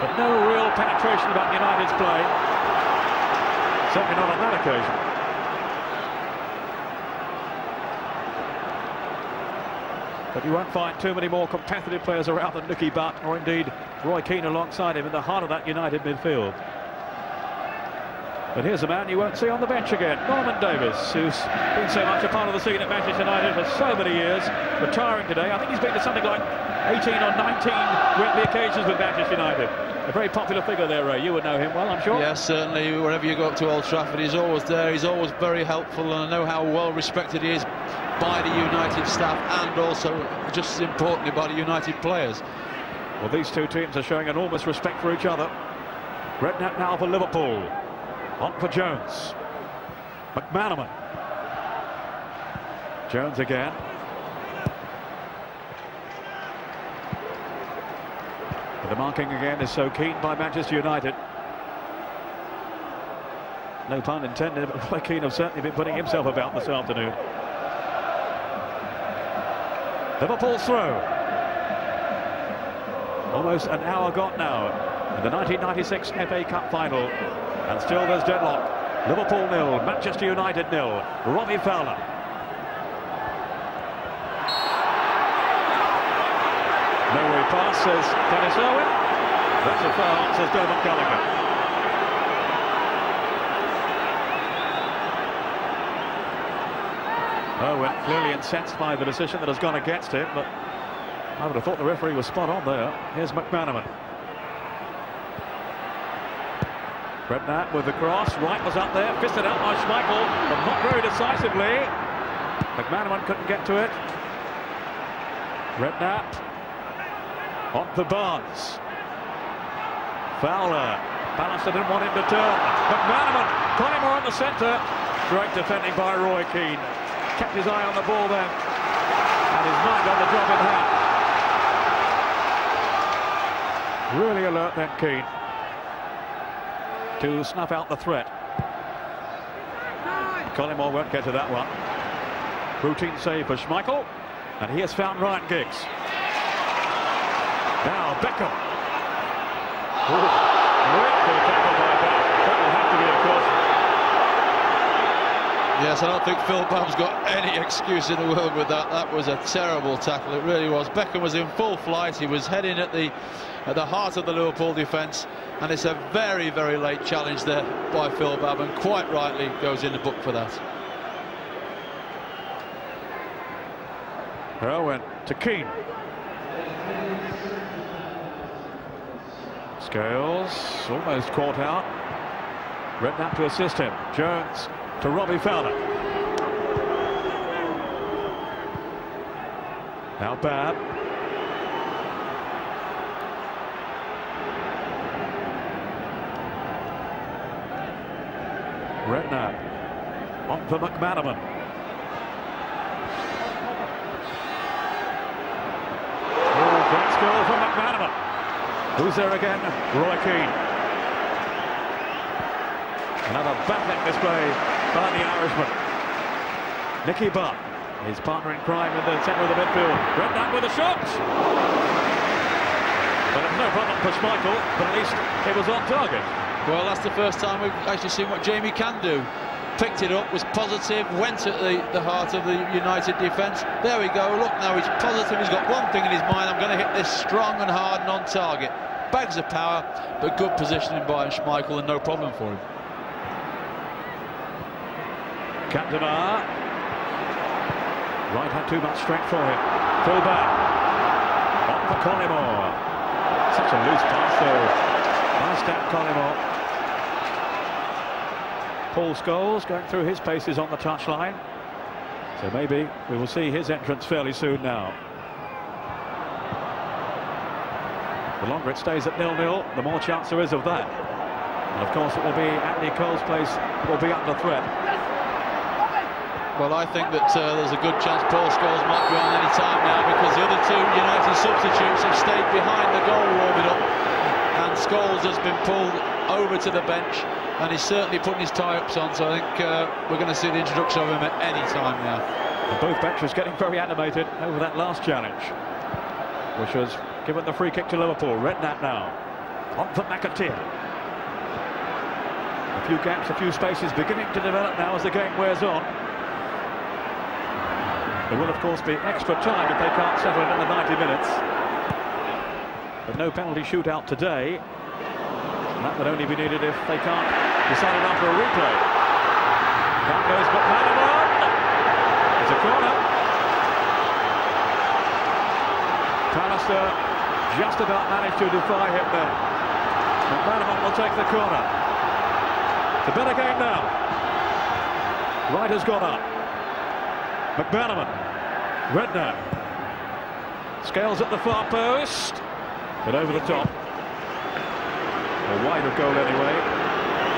but no real penetration about United's play. Certainly not on that occasion. But you won't find too many more competitive players around than Nicky Butt, or indeed Roy Keane alongside him in the heart of that United midfield. But here's a man you won't see on the bench again, Norman Davis, who's been so much a part of the scene at Manchester United for so many years, retiring today. I think he's been to something like 18 or 19 Wembley occasions with Manchester United. A very popular figure there, Ray. You would know him well, I'm sure. Yes, certainly. Wherever you go up to Old Trafford, he's always there. He's always very helpful, and I know how well respected he is by the United staff and also, just as importantly, by the United players. Well, these two teams are showing enormous respect for each other. Redknapp now for Liverpool. On for Jones. McManaman. Jones again. But the marking again is so keen by Manchester United. No pun intended, but Roy Keane have certainly been putting himself about this afternoon. Liverpool's throw. Almost an hour gone now in the 1996 FA Cup final, and still there's deadlock. Liverpool 0, Manchester United 0. Robbie Fowler. No way pass, says Dennis Irwin. That's a foul, says Dermot Gallagher. Irwin clearly incensed by the decision that has gone against him, but I would have thought the referee was spot on there. Here's McManaman. Redknapp with the cross. Wright was up there, fisted out by Schmeichel, but not very decisively. McManaman couldn't get to it. Redknapp on for Barnes. Fowler. Bannister didn't want him to turn. McManaman, Collymore in the centre. Great defending by Roy Keane. Kept his eye on the ball then, and his mind on the job in hand. Really alert then, Keane, to snuff out the threat. Collymore won't get to that one. Routine save for Schmeichel, and he has found Ryan Giggs. Now Beckham. Great tackle by Beckham. That will have to be a caution. Yes, I don't think Phil Babb's got any excuse in the world with that. That was a terrible tackle, it really was. Beckham was in full flight, he was heading at the heart of the Liverpool defence, and it's a very, very late challenge there by Phil Babb, and quite rightly goes in the book for that. Irwin to Keane. Scales almost caught out. Redknapp to assist him. Jones to Robbie Fowler. Now Babb. Redknapp on for McManaman. Oh, great skill from McManaman. Who's there again? Roy Keane. Another battling display by the Irishman. Nicky Butt, his partner in crime in the centre of the midfield. Redknapp with a shot. But it's no problem for Schmeichel, but at least it was on target. Well, that's the first time we've actually seen what Jamie can do. Picked it up, was positive, went at the heart of the United defence. There we go, look now, he's positive, he's got one thing in his mind: I'm going to hit this strong and hard and on target. Bags of power, but good positioning by Schmeichel and no problem for him. Cantona. Wright had too much strength for him. Full back. On for Collymore. Such a loose pass though. Nice step, Collymore. Paul Scholes going through his paces on the touchline. So maybe we will see his entrance fairly soon now. The longer it stays at 0-0, the more chance there is of that. And of course it will be Anthony Cole's place will be under threat. Well, I think that there's a good chance Paul Scholes might be on any time now, because the other two United substitutes have stayed behind the goal warming up, and Scholes has been pulled over to the bench, and he's certainly putting his tie-ups on, so I think we're going to see the introduction of him at any time now. And both benches getting very animated over that last challenge, which was given the free kick to Liverpool. Redknapp now on for McAteer. A few gaps, a few spaces beginning to develop now as the game wears on. There will, of course, be extra time if they can't settle it in the 90 minutes. But no penalty shootout today. And that would only be needed if they can't decide it after a replay. Down goes McManaman. It's a corner. Bannister just about managed to defy him there. McManaman will take the corner. It's a better game now. Wright has got up. McManaman, Redknapp, Scales at the far post, but over the top. A wide of goal anyway.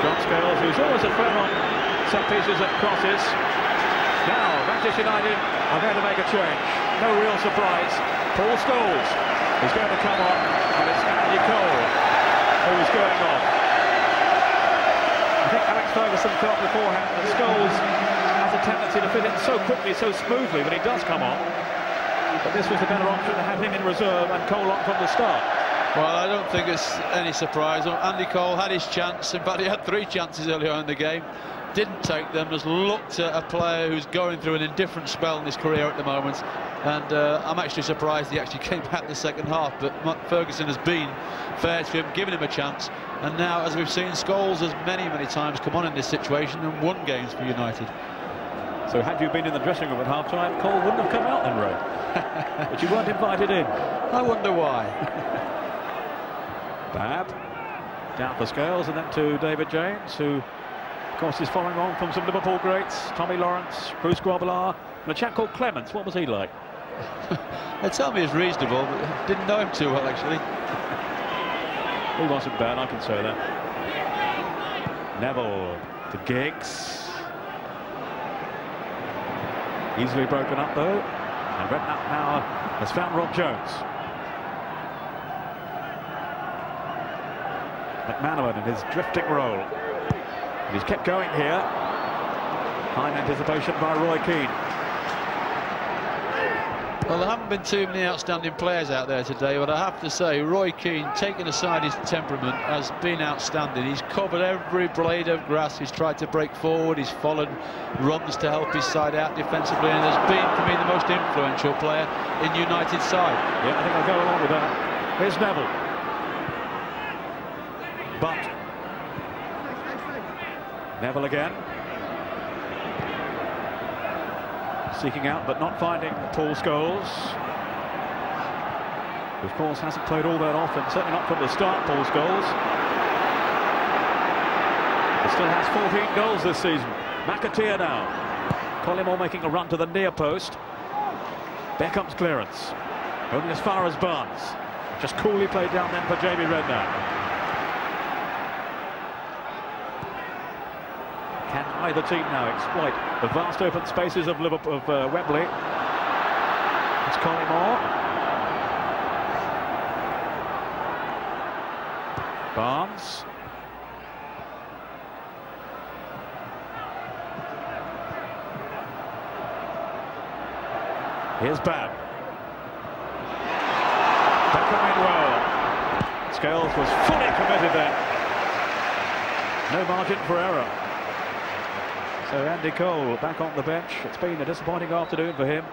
John Scales, who's always a threat on set pieces and crosses. Now, Manchester United are going to make a change. No real surprise. Paul Scholes is going to come on, and it's Andy Cole who's going off. I think Alex Ferguson felt beforehand that Scholes has a tendency to fit in so quickly, so smoothly when he does come on. But this was the better option to have him in reserve and Cole on from the start. Well, I don't think it's any surprise. Andy Cole had his chance. In fact, he had 3 chances earlier on in the game. Didn't take them. Has looked at a player who's going through an indifferent spell in his career at the moment. And I'm actually surprised he actually came back the second half. But Ferguson has been fair to him, given him a chance. And now, as we've seen, Scholes has many times come on in this situation and won games for United. So had you been in the dressing room at half-time, Cole wouldn't have come out then, Ray. But you weren't invited in. I wonder why. Bab down for Scales, and then to David James, who of course is following on from some Liverpool greats, Tommy Lawrence, Bruce Grobbelaar, and a chap called Clements. What was he like? They tell me he's reasonable, but didn't know him too well actually. He wasn't bad, I can say that. Neville to Giggs. Easily broken up though, and Redknapp now has found Rob Jones. McManaman in his drifting role. And he's kept going here. Fine anticipation by Roy Keane. Well, there haven't been too many outstanding players out there today, but I have to say, Roy Keane, taking aside his temperament, has been outstanding. He's covered every blade of grass. He's tried to break forward. He's followed runs to help his side out defensively, and has been, for me, the most influential player in United's side. Yeah, I think I'll go along with that. Here's Neville. But Neville again. Seeking out but not finding Paul Scholes. Who of course hasn't played all that often, certainly not from the start, Paul Scholes. He still has 14 goals this season. McAteer now. Collymore making a run to the near post. Beckham's clearance. Only as far as Barnes. Just coolly played down then for Jamie Redknapp. Can either team now exploit the vast open spaces of Liverpool, of Wembley? It's Collymore. Barnes. Here's Bab. Beckham in well. Scales was fully committed there. No margin for error. So Andy Cole back on the bench. It's been a disappointing afternoon for him.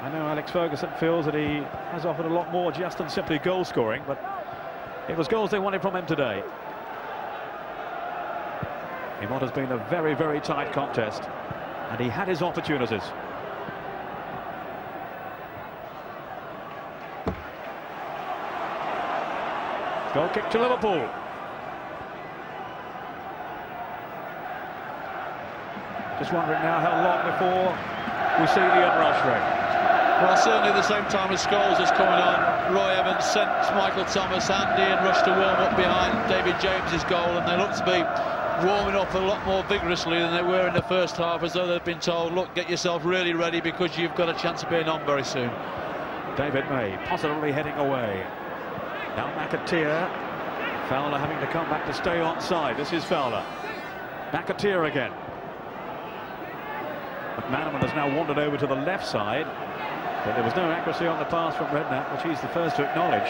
I know Alex Ferguson feels that he has offered a lot more just than simply goal scoring, but it was goals they wanted from him today. In what has been a very tight contest, and he had his opportunities. Goal kick to Liverpool. Just wondering now how long before we see the inrush rate. Well, certainly at the same time as Scholes is coming on, Roy Evans sent Michael Thomas, Andy and Rush to warm up behind David James's goal, and they look to be warming up a lot more vigorously than they were in the first half, as though they've been told, look, get yourself really ready because you've got a chance of being on very soon. David May possibly heading away. Now McAteer. Fowler having to come back to stay onside. This is Fowler. McAteer again. McManaman has now wandered over to the left side, but there was no accuracy on the pass from Redknapp, which he's the first to acknowledge.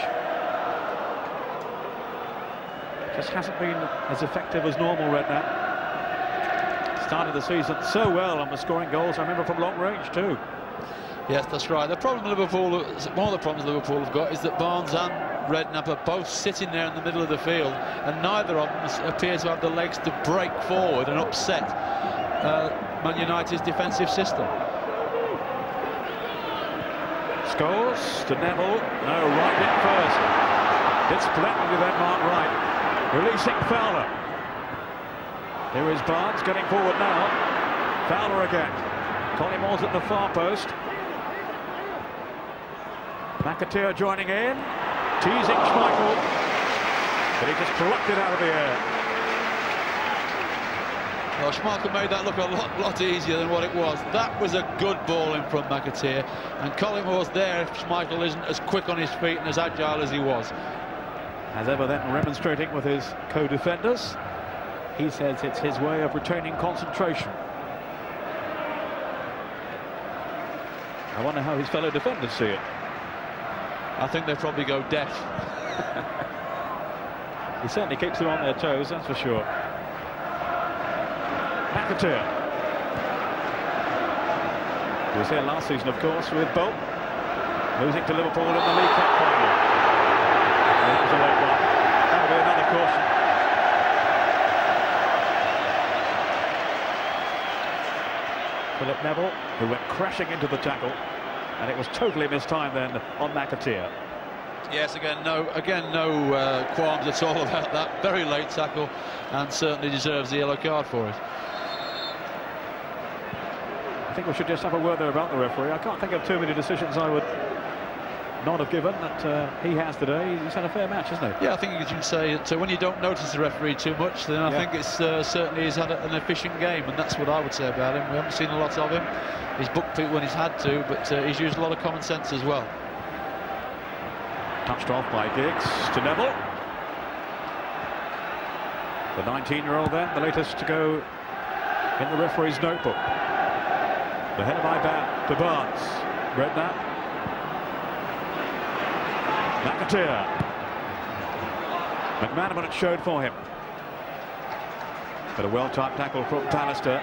Just hasn't been as effective as normal, Redknapp. Started the season so well on the scoring goals, I remember from long range too. Yes, that's right. The problem Liverpool, one of the problems Liverpool have got is that Barnes and Redknapp are both sitting there in the middle of the field, and neither of them appear to have the legs to break forward and upset Man United's defensive system. Scholes to Neville. No, right in first. Did splendidly then Mark Wright. Releasing Fowler. Here is Barnes getting forward now. Fowler again. Collymore's at the far post. McAteer joining in. Teasing Schmeichel. But he just plucked it out of the air. Well, Schmeichel made that look a lot easier than what it was. That was a good ball in from McAteer, and Collimore's there if Schmeichel isn't as quick on his feet and as agile as he was. As ever then remonstrating with his co-defenders. He says it's his way of retaining concentration. I wonder how his fellow defenders see it. I think they probably go deaf. He certainly keeps them on their toes, that's for sure. McAteer. He was here last season, of course, with Bolt, losing to Liverpool in the League Cup final. That was a late one. That'll be another caution. Philip Neville, who went crashing into the tackle, and it was totally mistimed then on McAteer. Yes, again, no qualms at all about that. Very late tackle, and certainly deserves the yellow card for it. I think we should just have a word there about the referee. I can't think of too many decisions I would not have given that he has today. He's had a fair match, hasn't he? Yeah, I think you can say that when you don't notice the referee too much, then I think it's certainly he's had an efficient game, and that's what I would say about him. We haven't seen a lot of him. He's booked people when he's had to, but he's used a lot of common sense as well. Touched off by Giggs to Neville. The 19-year-old then, the latest to go in the referee's notebook. The head of Ibat to Barnes. Redknapp. McAteer. McManaman had showed for him. But a well-timed tackle from Pallister,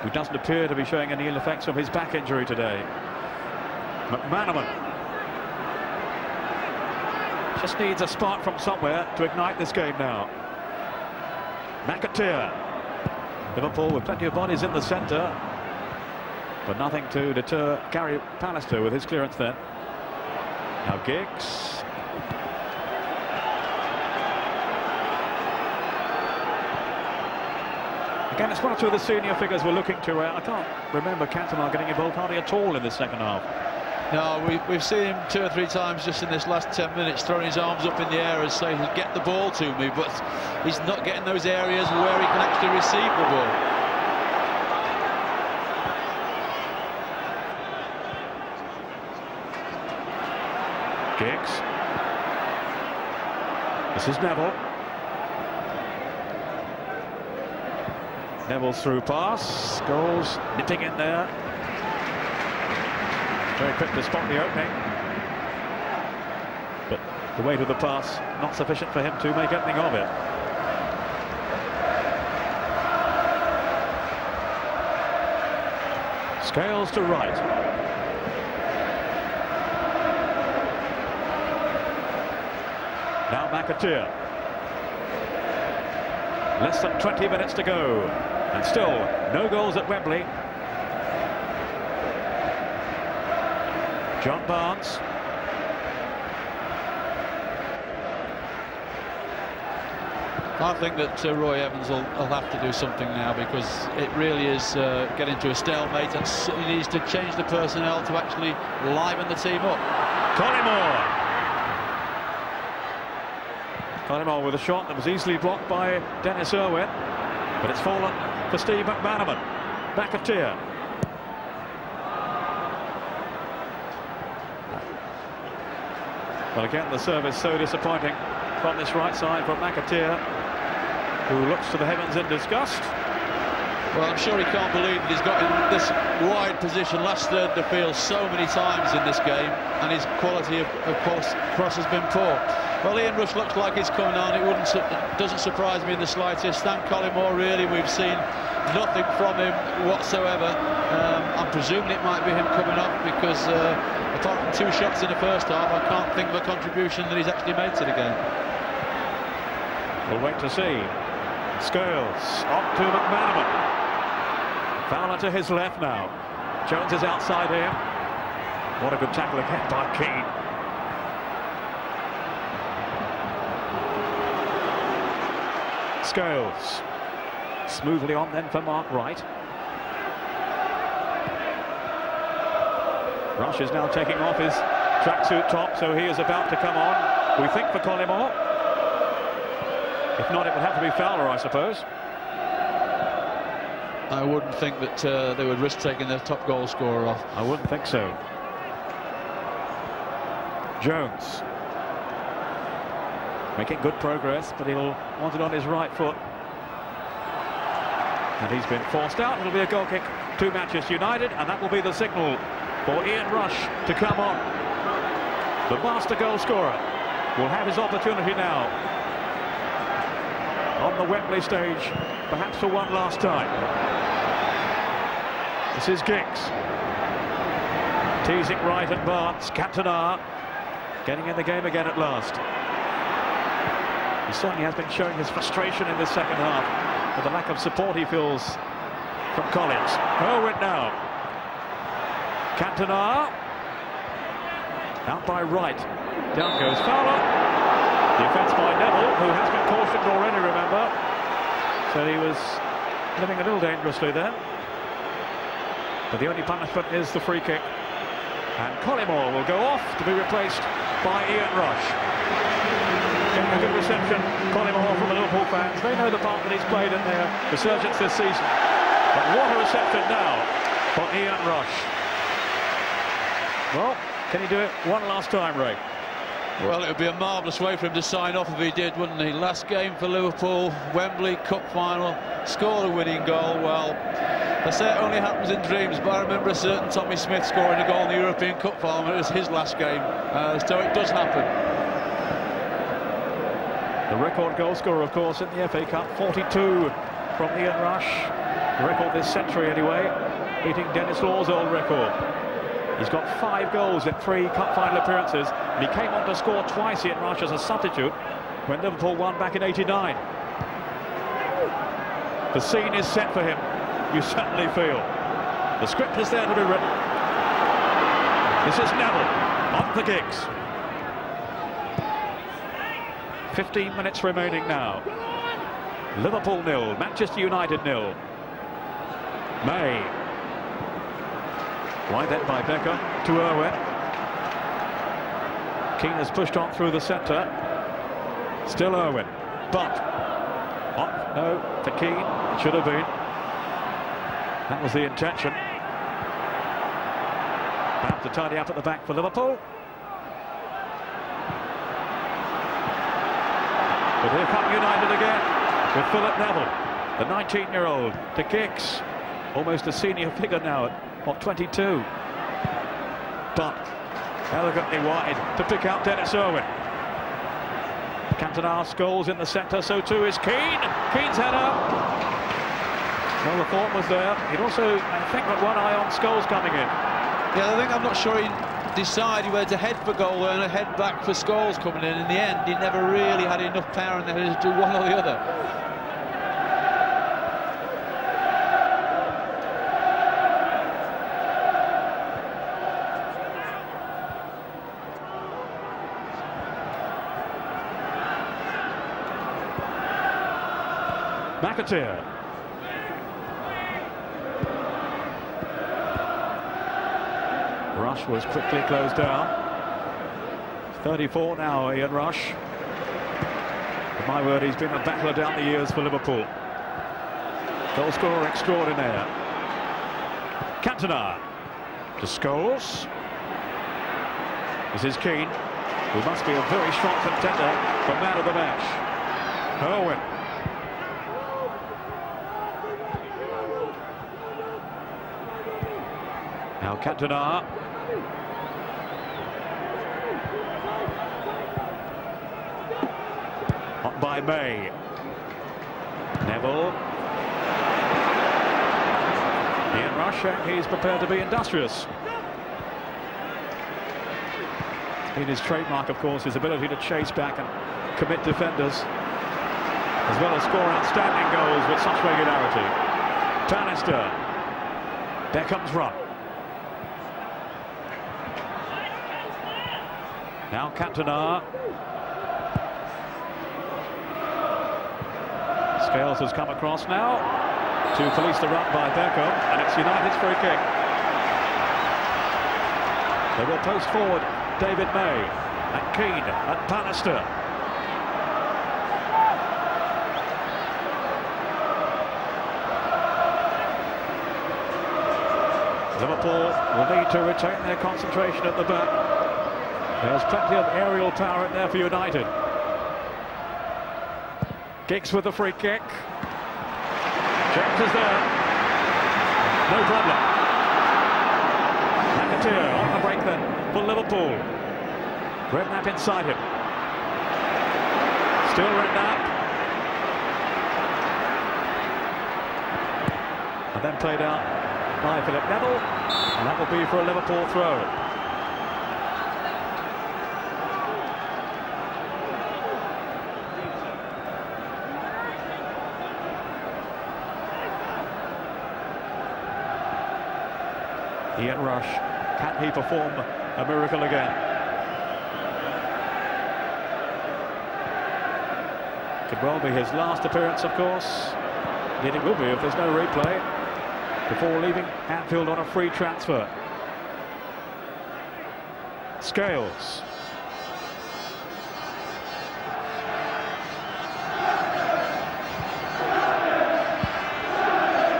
who doesn't appear to be showing any ill effects from his back injury today. McManaman just needs a spark from somewhere to ignite this game now. McAteer. Liverpool with plenty of bodies in the centre, but nothing to deter Gary Pallister with his clearance there. Now Giggs. Again, it's one or two of the senior figures we're looking to. I can't remember Cantona getting involved hardly at all in the second half. No, we've seen him 2 or 3 times just in this last 10 minutes throwing his arms up in the air and saying, "Get the ball to me," but he's not getting those areas where he can actually receive the ball. Giggs. This is Neville. Neville's through pass. Scholes nipping in there. Very quick to spot the opening. But the weight of the pass not sufficient for him to make anything of it. Scales to right. Now McAteer. Less than 20 minutes to go, and still no goals at Wembley. John Barnes. I think that Roy Evans will have to do something now, because it really is getting to a stalemate, and he needs to change the personnel to actually liven the team up. Collymore with a shot that was easily blocked by Dennis Irwin, but it's fallen for Steve McManaman. McAteer. Well, again, the service so disappointing from this right side from McAteer, who looks to the heavens in disgust. Well, I'm sure he can't believe that he's got in this wide position, last third of the field, so many times in this game, and his quality of cross has been poor. Well, Ian Rush looks like he's coming on. It doesn't surprise me in the slightest. Stan Collymore, really, we've seen nothing from him whatsoever. I'm presuming it might be him coming up, because apart from 2 shots in the first half, I can't think of a contribution that he's actually made to the game. We'll wait to see. Scales up to McManaman. Fowler to his left now. Jones is outside him. What a good tackle again by Keane. Scales. Smoothly on then for Mark Wright. Rush is now taking off his tracksuit top, so he is about to come on, we think, for Collymore. If not, it would have to be Fowler, I suppose. I wouldn't think that they would risk taking their top goal scorer off. I wouldn't think so. Jones making good progress, but he'll want it on his right foot. And he's been forced out. It'll be a goal kick to Manchester United, and that will be the signal for Ian Rush to come on. The master goal scorer will have his opportunity now on the Wembley stage, perhaps for one last time. This is Giggs. Teasing right at Barnes. Cantona getting in the game again at last. He certainly has been showing his frustration in this second half with the lack of support he feels from Collins. Irwin now. Cantona. Out by right. Down goes Fowler. Defence by Neville, who has been cautioned already, remember. So he was living a little dangerously there. But the only punishment is the free kick. And Collymore will go off to be replaced by Ian Rush. Getting a good reception, Collymore, from the Liverpool fans. They know the part that he's played in their resurgence this season. But what a reception now for Ian Rush. Well, can he do it one last time, Ray? Well, it would be a marvellous way for him to sign off if he did, wouldn't he? Last game for Liverpool, Wembley Cup final, scored a winning goal. Well, I say it only happens in dreams, but I remember a certain Tommy Smith scoring a goal in the European Cup final. It was his last game, so it does happen. The record goal scorer, of course, in the FA Cup, 42 from Ian Rush. The record this century, anyway, beating Dennis Law's old record. He's got 5 goals in 3 cup final appearances, and he came on to score twice, Ian Rush, as a substitute when Liverpool won back in '89. The scene is set for him, you certainly feel. The script is there to be written. This is Neville, on for Giggs. 15 minutes remaining now. Liverpool 0, Manchester United 0. May. Wide then by Becker to Irwin. Keane has pushed on through the centre. Still Irwin. But no, for Keane, it should have been. That was the intention. Have to tidy up at the back for Liverpool. But here come United again with Philip Neville, the 19-year-old, to Giggs. Almost a senior figure now at, what, 22. But elegantly wide to pick out Dennis Irwin. Cantona scores in the centre, so too is Keane. Keane's header. Well, the thought was there. He'd also, I think, got one eye on Scholes coming in. Yeah, I think I'm not sure he decided whether to head for goal and head back for Scholes coming in. In the end, he never really had enough power in the head to do one or the other. McAteer. Rush was quickly closed down. 34 now, Ian Rush. But my word, he's been a battler down the years for Liverpool. Goal scorer extraordinaire. Cantona to Scholes. This is Keane, who must be a very strong contender for man of the match. Irwin. Now Cantona. On by May. Neville. Ian Rush, he's prepared to be industrious. In his trademark, of course, his ability to chase back and commit defenders, as well as score outstanding goals with such regularity. Bannister. Beckham's run. Now Cantona. Scales has come across now to police the run by Beckham, and it's United's free kick. They will post forward David May and Keane and Bannister. Liverpool will need to retain their concentration at the back. There's plenty of aerial power in there for United. Giggs with the free kick. James is there. No problem. McAteer on the break then for Liverpool. Redknapp inside him. Still Redknapp. And then played out by Philip Neville. And that will be for a Liverpool throw. Ian Rush, can he perform a miracle again? Could well be his last appearance, of course. Indeed it will be if there's no replay, before leaving Anfield on a free transfer. Scales.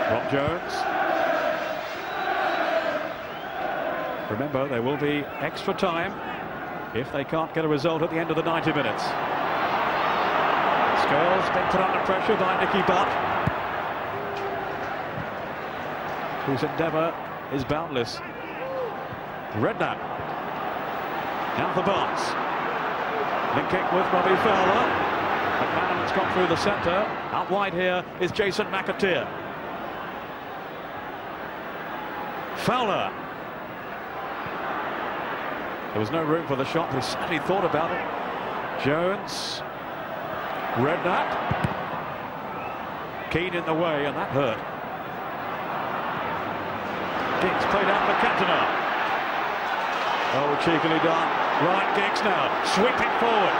Rob Jones. Remember, there will be extra time if they can't get a result at the end of the 90 minutes. Scales being put under pressure by Nicky Butt, whose endeavour is boundless. Redknapp. Now for Barnes. Linking with Robbie Fowler. McManaman's gone through the centre. Out wide here is Jason McAteer. Fowler. There was no room for the shot, but he certainly thought about it. Jones. Redknapp. Keane in the way, and that hurt. Giggs played out for Cantona. Oh, cheekily done. Ryan Giggs now, sweeping forward.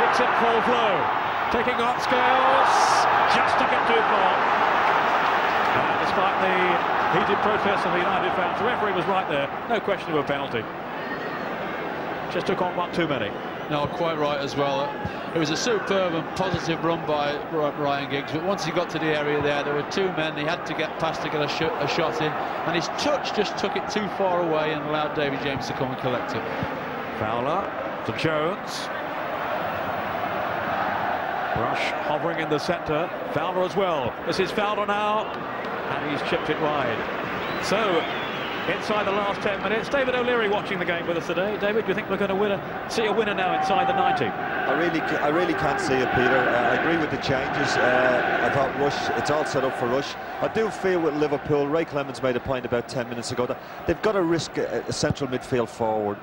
Giggs in full flow. Taking on Scales. Just took it too far. And despite the heated protest of the United fans, the referee was right there. No question of a penalty. Just took on one too many. No, quite right as well. It was a superb and positive run by Ryan Giggs, but once he got to the area there were two men he had to get past to get a shot in, and his touch just took it too far away and allowed David James to come and collect it. Fowler to Jones. Rush hovering in the centre. Fowler as well. This is Fowler now, and he's chipped it wide. So, inside the last 10 minutes, David O'Leary watching the game with us today. David, do you think we're going to see a winner now inside the 90? I really can't see it, Peter. I agree with the changes. I thought Rush, it's all set up for Rush. I do feel with Liverpool, Ray Clemens made a point about 10 minutes ago that they've got to risk a central midfield forward,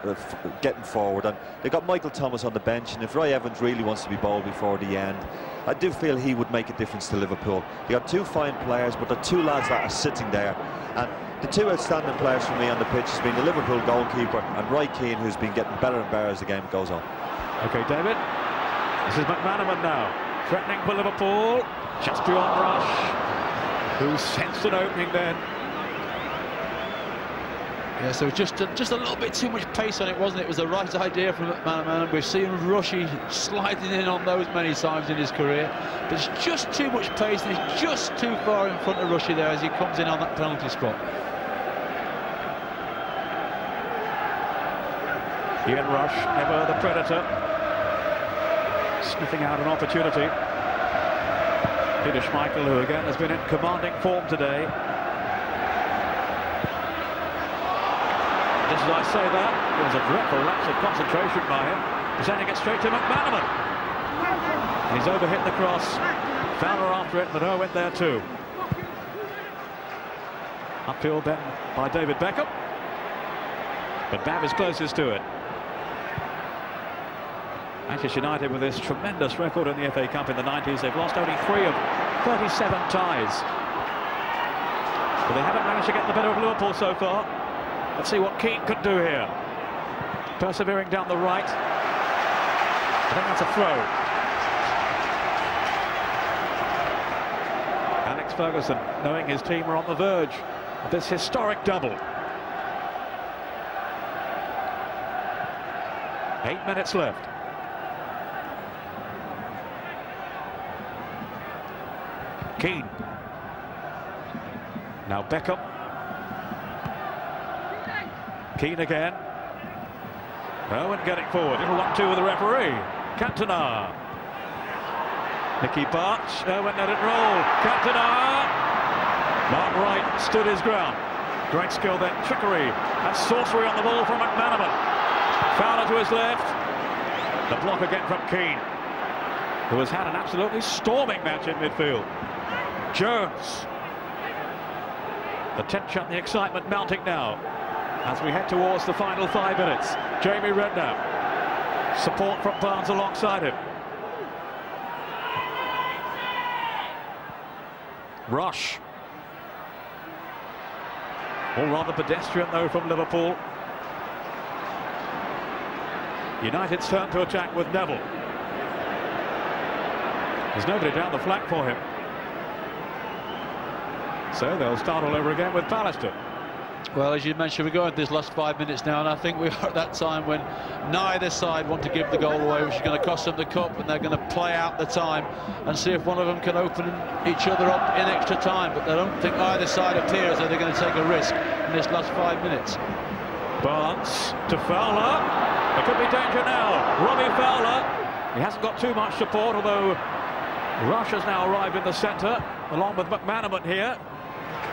getting forward, and they've got Michael Thomas on the bench, and if Roy Evans really wants to be bold before the end, I do feel he would make a difference to Liverpool. They got two fine players, but the two lads that are sitting there, and the two outstanding players for me on the pitch has been the Liverpool goalkeeper and Roy Keane, who's been getting better and better as the game goes on. OK, David. This is McManaman now, threatening for Liverpool, just beyond Rush, who sensed an opening then. Yeah, so just a little bit too much pace on it, wasn't it? It was the right idea from McManaman. We've seen Rushy sliding in on those many times in his career, but it's just too much pace, and he's just too far in front of Rushy there as he comes in on that penalty spot. Ian Rush, ever the predator, sniffing out an opportunity. Peter Schmeichel, who again has been in commanding form today. Just as I say that, it was a dreadful lapse of concentration by him, sending it straight to McManaman. He's overhit the cross. Fowler after it, but went there too. Upfield then by David Beckham, but Babb is closest to it. Manchester United with this tremendous record in the FA Cup in the 90s. They've lost only 3 of 37 ties. But they haven't managed to get the better of Liverpool so far. Let's see what Keane could do here. Persevering down the right. I think that's a throw. Alex Ferguson, knowing his team are on the verge of this historic double. 8 minutes left. Keane. Now Beckham. Keane again. Owen getting forward. Little 1-2 with the referee. Cantona. Nicky Butt. Owen let it roll. Cantona. Mark Wright stood his ground. Great skill then. Trickery and sorcery on the ball from McManaman. Fowler to his left. The block again from Keane, who has had an absolutely storming match in midfield. Jones. The tension, the excitement mounting now as we head towards the final 5 minutes. Jamie Redknapp. Support from Barnes alongside him. Rush. All rather pedestrian though from Liverpool. United's turn to attack with Neville. There's nobody down the flank for him. So they'll start all over again with Pallister. Well, as you mentioned, we're going to this last 5 minutes now, and I think we are at that time when neither side want to give the goal away, which is going to cost them the cup, and they're going to play out the time and see if one of them can open each other up in extra time. But I don't think either side appears that they're going to take a risk in this last 5 minutes. Barnes to Fowler. There could be danger now. Robbie Fowler. He hasn't got too much support, although Rush has now arrived in the centre, along with McManaman here.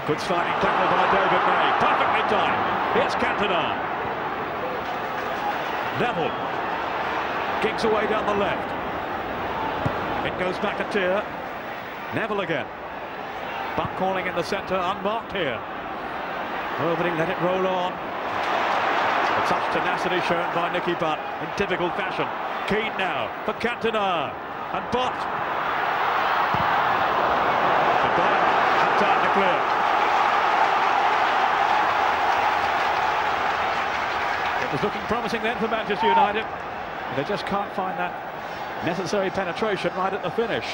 Good sliding tackle by David May. Perfectly timed. Here's Cantona. Neville. Kicks away down the left. It goes back a tier. Neville again. Butt calling in the centre, unmarked here. Oh, but he let it roll on. Such tenacity shown by Nicky Butt in typical fashion. Keane now for Cantona and Butt. The Butt had time to clear. It was looking promising then for Manchester United. They just can't find that necessary penetration right at the finish.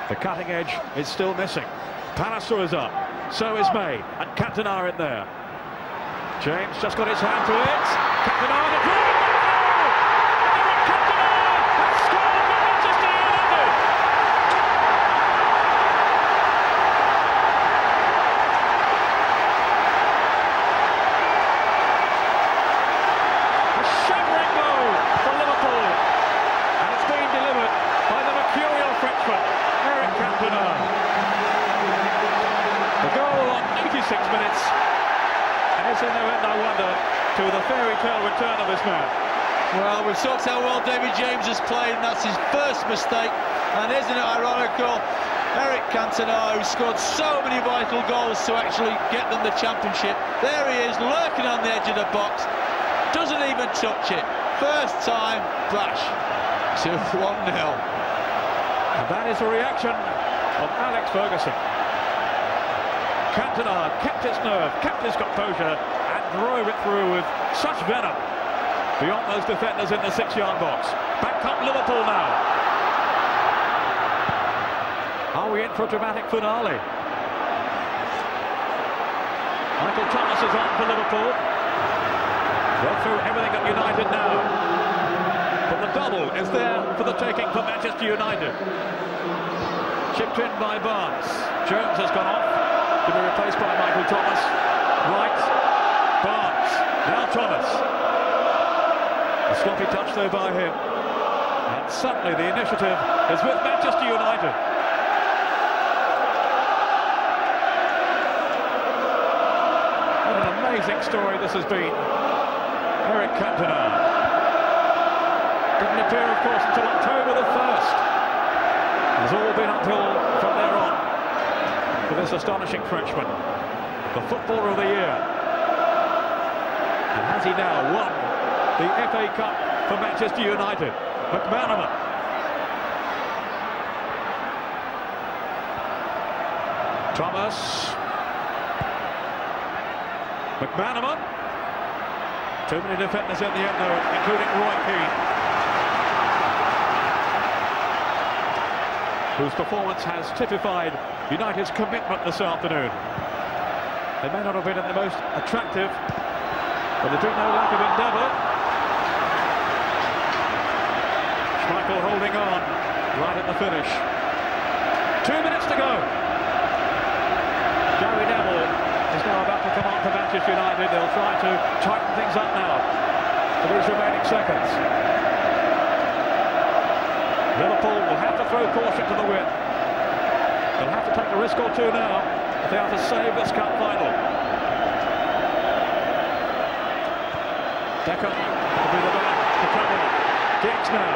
The cutting edge is still missing. Pallister is up. So is May, and Cantona in there. James just got his hand to it. Cantona, the goal! Cantona has scored for Manchester United! A shattering goal for Liverpool, and it's been delivered by the mercurial Frenchman, Eric Cantona. The goal on 86 minutes, and it's no end, no wonder, to the fairy tale return of this man. Well, we've talked how well David James has played, and that's his first mistake. And isn't it ironical? Eric Cantona, who scored so many vital goals to actually get them the championship. There he is, lurking on the edge of the box, doesn't even touch it. First time, bash, to 1-0. And that is the reaction of Alex Ferguson. Cantona kept his nerve, kept his composure, and drove it through with such venom beyond those defenders in the 6-yard box. Back up Liverpool now. Are we in for a dramatic finale? Michael Thomas is on for Liverpool. They're through everything at United now. But the double is there for the taking for Manchester United. Chipped in by Barnes. Jones has gone off to be replaced by Michael Thomas. Wright, Barnes, now Thomas. A sloppy touch though by him. And suddenly the initiative is with Manchester United. What an amazing story this has been. Eric Cantona. Didn't appear, of course, until October the 1st. It's all been uphill from there on for this astonishing Frenchman, the footballer of the year. And has he now won the FA Cup for Manchester United? McManaman. Thomas. McManaman. Too many defenders in the end though, including Roy Keane, whose performance has typified United's commitment this afternoon. They may not have been the most attractive, but there's been no lack of endeavour. Schmeichel holding on right at the finish. 2 minutes to go. Gary Neville is now about to come on for Manchester United. They'll try to tighten things up now for these remaining seconds. Liverpool will have to throw caution to the wind. They'll have to take a risk or two now if they are to save this cup final. Beckham will be the man to cover it. Giggs now.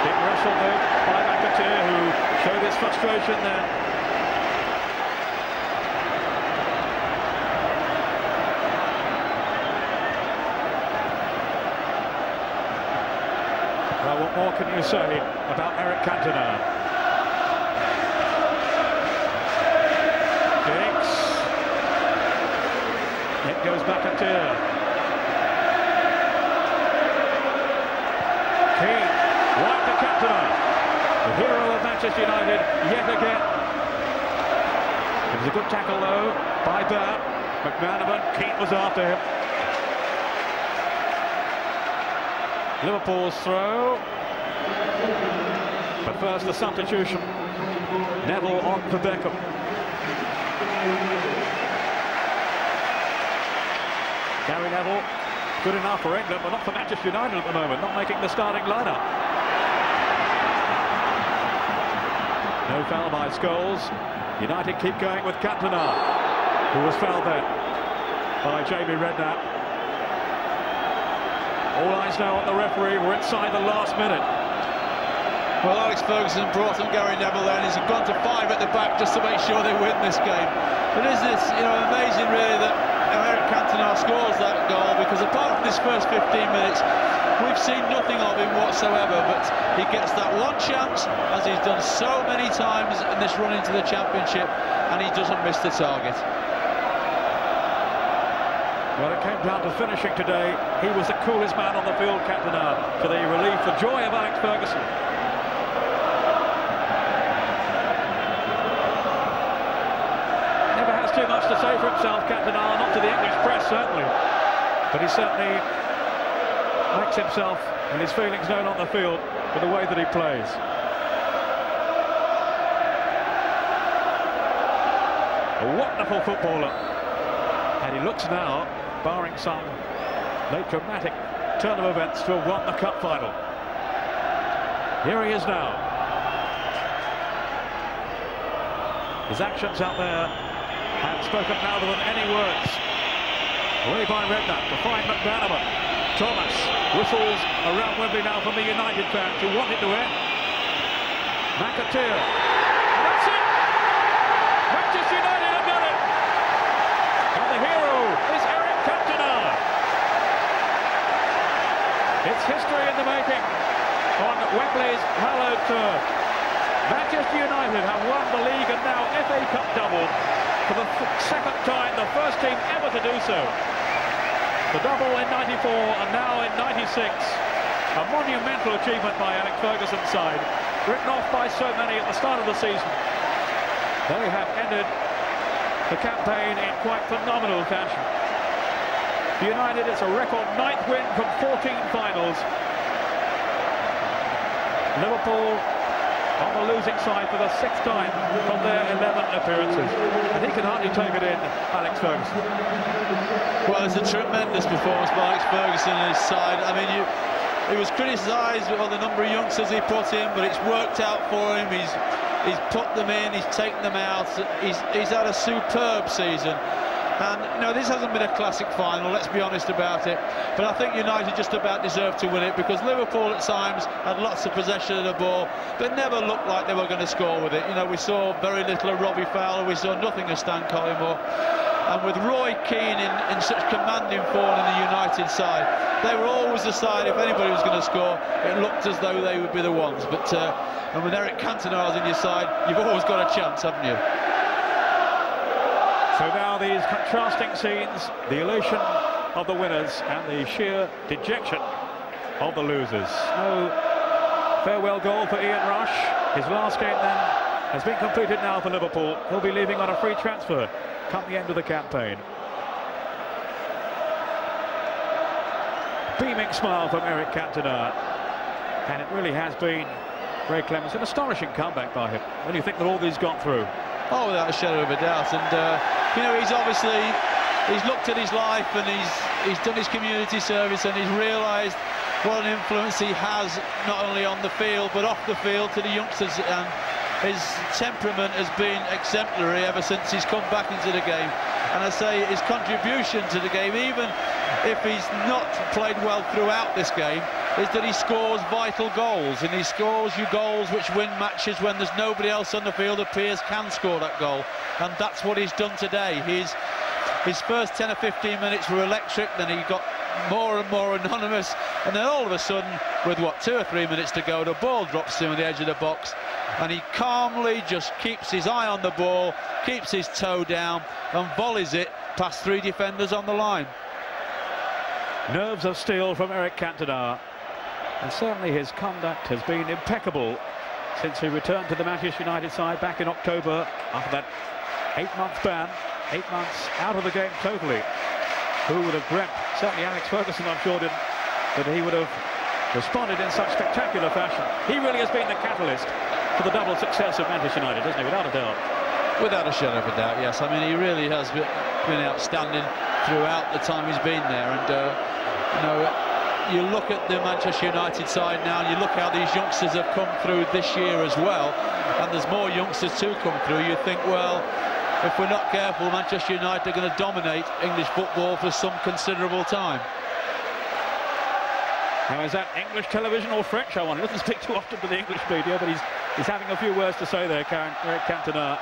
Big wrestle move by McAteer, who showed his frustration there. Well, what more can you say about Eric Cantona? Giggs. It goes McAteer. Right to Cantona, the hero of Manchester United yet again. It was a good tackle though by Bert. McManaman, Keane was after him. Liverpool's throw. But first the substitution. Neville on for Beckham. Gary Neville, good enough for England, but not for Manchester United at the moment, not making the starting lineup. No foul by Scholes. United keep going with Cantona, who was fouled there by Jamie Redknapp. All eyes now on the referee. We're inside the last minute. Well, Alex Ferguson brought in Gary Neville there, and he's gone to 5 at the back just to make sure they win this game. But isn't it, amazing really that Eric Cantona scores that goal, because apart from this first 15 minutes, we've seen nothing of him whatsoever, but he gets that one chance, as he's done so many times in this run into the Championship, and he doesn't miss the target. Well, it came down to finishing today. He was the coolest man on the field, Cantona, to the relief, the joy of Alex Ferguson. Never has too much to say for himself, Cantona, not to the English press, certainly. But he certainly makes himself and his feelings known on the field with the way that he plays. A wonderful footballer. And he looks now, barring some late dramatic turn of events, to have won the cup final. Here he is now. His actions out there have spoken louder than any words. Away by Redknapp to find McManaman. Thomas whistles around Wembley now from the United fans who wanted to win. McAteer. That's it! Manchester United have done it! And the hero is Eric Cantona. It's history in the making on Wembley's hallowed turf. Manchester United have won the league and now FA Cup double for the second time, the first team ever to do so. The double in '94 and now in '96. A monumental achievement by Alex Ferguson's side, written off by so many at the start of the season. They have ended the campaign in quite phenomenal fashion. For United, it's a record 9th win from 14 finals. Liverpool on the losing side for the 6th time from their 11 appearances. And he can hardly take it in, Alex Ferguson. Well, it's a tremendous performance by Alex Ferguson and his side. I mean, he was criticised on the number of youngsters he put in, but it's worked out for him. He's put them in, he's taken them out. He's had a superb season. And this hasn't been a classic final, let's be honest about it, but I think United just about deserved to win it, because Liverpool at times had lots of possession of the ball but never looked like they were going to score with it. We saw very little of Robbie Fowler, we saw nothing of Stan Collymore, and with Roy Keane in such commanding form in the United side, they were always the side, if anybody was going to score, it looked as though they would be the ones. But and with Eric Cantona in your side, you've always got a chance, haven't you? So now these contrasting scenes, the elation of the winners and the sheer dejection of the losers. No farewell goal for Ian Rush. His last game then has been completed now for Liverpool. He'll be leaving on a free transfer come the end of the campaign. Beaming smile from Eric Cantona. And it really has been, Ray Clemens, an astonishing comeback by him when you think that all these got through. Oh, without a shadow of a doubt. And you know, he's looked at his life, and he's done his community service, and he's realised what an influence he has, not only on the field but off the field, to the youngsters. And his temperament has been exemplary ever since he's come back into the game. And I say his contribution to the game, even if he's not played well throughout this game, is that he scores vital goals, and he scores you goals which win matches when there's nobody else on the field that appears can score that goal. And that's what he's done today. His first 10 or 15 minutes were electric, then he got more and more anonymous, and then all of a sudden, with what, 2 or 3 minutes to go, the ball drops to him on the edge of the box, and he calmly just keeps his eye on the ball, keeps his toe down, and volleys it past 3 defenders on the line. Nerves of steel from Eric Cantona, and certainly his conduct has been impeccable since he returned to the Manchester United side back in October after that 8-month ban, 8 months out of the game totally. Who would have dreamt, certainly Alex Ferguson, I'm sure, didn't, that he would have responded in such spectacular fashion. He really has been the catalyst for the double success of Manchester United, hasn't he, without a doubt? Without a shadow of a doubt, yes. I mean, he really has been outstanding throughout the time he's been there. And, you know, you look at the Manchester United side now, and you look how these youngsters have come through this year as well, and there's more youngsters to come through. You think, well, if we're not careful, Manchester United are going to dominate English football for some considerable time. Now, is that English television or French? I wonder. He doesn't speak too often to the English media, but he's having a few words to say there, Eric Cantona.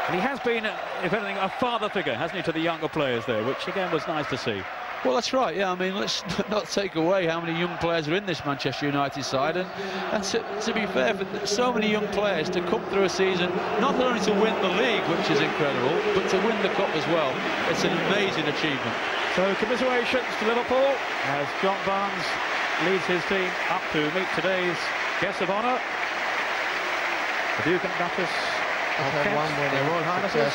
And he has been, if anything, a father figure, hasn't he, to the younger players there, which again was nice to see. Well, that's right, yeah. I mean, let's not take away how many young players are in this Manchester United side. And to be fair, for so many young players to come through a season, not only to win the league, which is incredible, but to win the cup as well, it's an amazing achievement. So, commiserations to Liverpool as John Barnes leads his team up to meet today's guest of honour, the Duke and Duchess of Kent, their Royal Highnesses.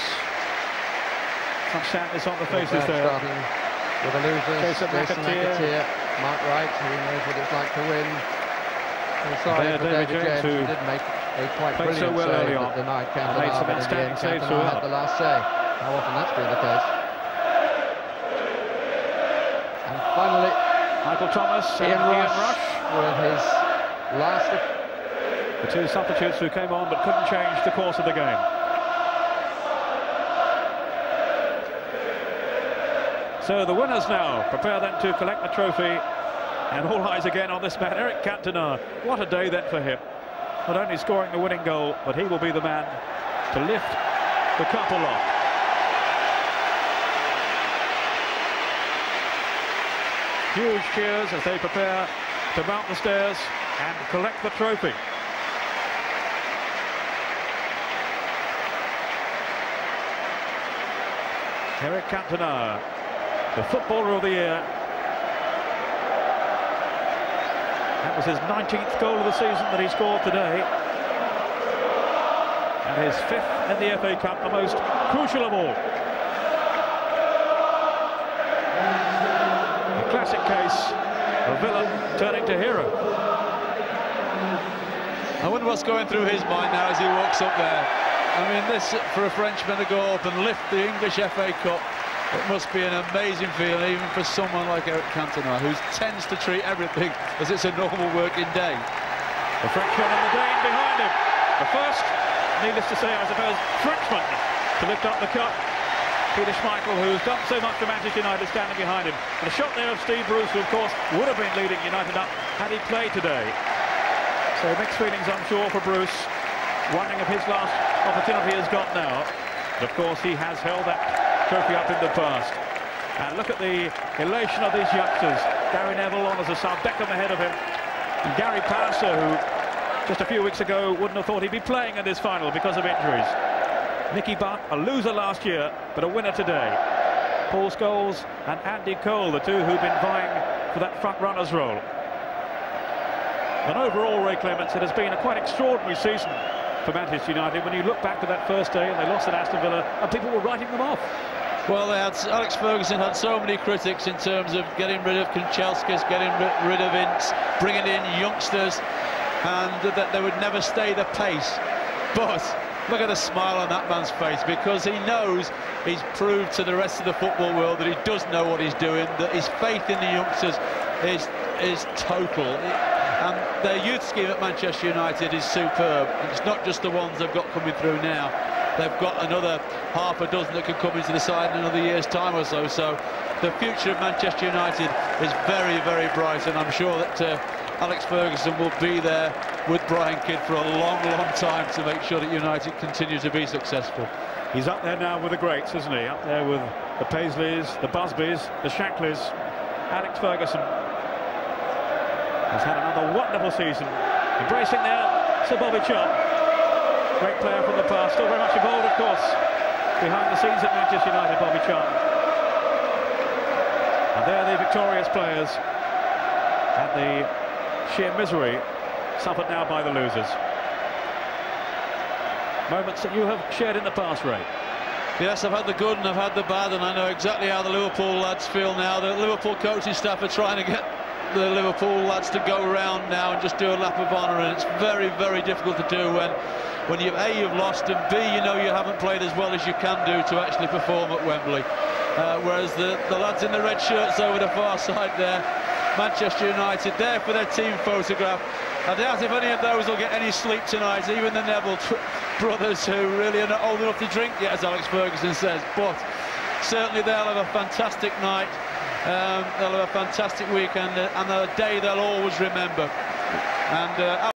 Some sadness on the faces there. With the losers, Jason McAteer, Mark Wright, who knows what it's like to win. And sorry for David James, who did make a quite brilliant so well save early on. that denied Cantona, made some but in the end, saves Cantona had the last say. How often that's been the case. And finally, Michael Thomas and Ian Rush with his last. The 2 substitutes who came on but couldn't change the course of the game. So the winners now prepare then to collect the trophy, and all eyes again on this man, Eric Cantona. What a day then for him. Not only scoring the winning goal, but he will be the man to lift the cup aloft. Huge cheers as they prepare to mount the stairs and collect the trophy. Eric Cantona, the footballer of the year. That was his 19th goal of the season that he scored today. And his 5th in the FA Cup, the most crucial of all. A classic case of villain turning to hero. I wonder what's going through his mind now as he walks up there. I mean, this, for a Frenchman to go up and lift the English FA Cup, it must be an amazing feeling, even for someone like Eric Cantona, who tends to treat everything as it's a normal working day. The Frenchman and the Dane behind him. The first, needless to say, I suppose, Frenchman to lift up the cup. Peter Schmeichel, who's done so much for Manchester United, standing behind him. And a shot there of Steve Bruce, who, of course, would have been leading United up had he played today. So mixed feelings, I'm sure, for Bruce. Wondering if his last opportunity has got now. But, of course, he has held that trophy up in the past. And look at the elation of these youngsters. Gary Neville on as a sub, Beckham ahead of him, and Gary Pallister, who just a few weeks ago wouldn't have thought he'd be playing in this final because of injuries. Nicky Butt, a loser last year, but a winner today. Paul Scholes and Andy Cole, the 2 who've been vying for that front runner's role. And overall, Ray Clements, it has been a quite extraordinary season for Manchester United. When you look back to that first day and they lost at Aston Villa and people were writing them off. Well, Alex Ferguson had so many critics in terms of getting rid of Kanchelskis, getting rid of Ince, bringing in youngsters, and that they would never stay the pace. But look at the smile on that man's face, because he knows he's proved to the rest of the football world that he does know what he's doing, that his faith in the youngsters is total. And their youth scheme at Manchester United is superb. It's not just the ones they've got coming through now. They've got another half a dozen that could come into the side in another year's time or so. So the future of Manchester United is very, very bright, and I'm sure that Alex Ferguson will be there with Brian Kidd for a long, long time to make sure that United continue to be successful. He's up there now with the greats, isn't he? Up there with the Paisleys, the Busbys, the Shackleys. Alex Ferguson has had another wonderful season. Embracing now Sir Bobby Charlton. Great player from the past, still very much involved, of course, behind the scenes at Manchester United, Bobby Charlton. And they're the victorious players, and the sheer misery suffered now by the losers. Moments that you have shared in the past, Ray. Yes, I've had the good and I've had the bad, and I know exactly how the Liverpool lads feel now. The Liverpool coaching staff are trying to get the Liverpool lads to go around now and just do a lap of honour, and it's very, very difficult to do when you've lost, and B, you know you haven't played as well as you can do to actually perform at Wembley. Whereas the lads in the red shirts over the far side there, Manchester United, there for their team photograph. I doubt if any of those will get any sleep tonight, even the Neville brothers, who really are not old enough to drink yet, as Alex Ferguson says, but certainly they'll have a fantastic night. They'll have a fantastic weekend, and a day they'll always remember. And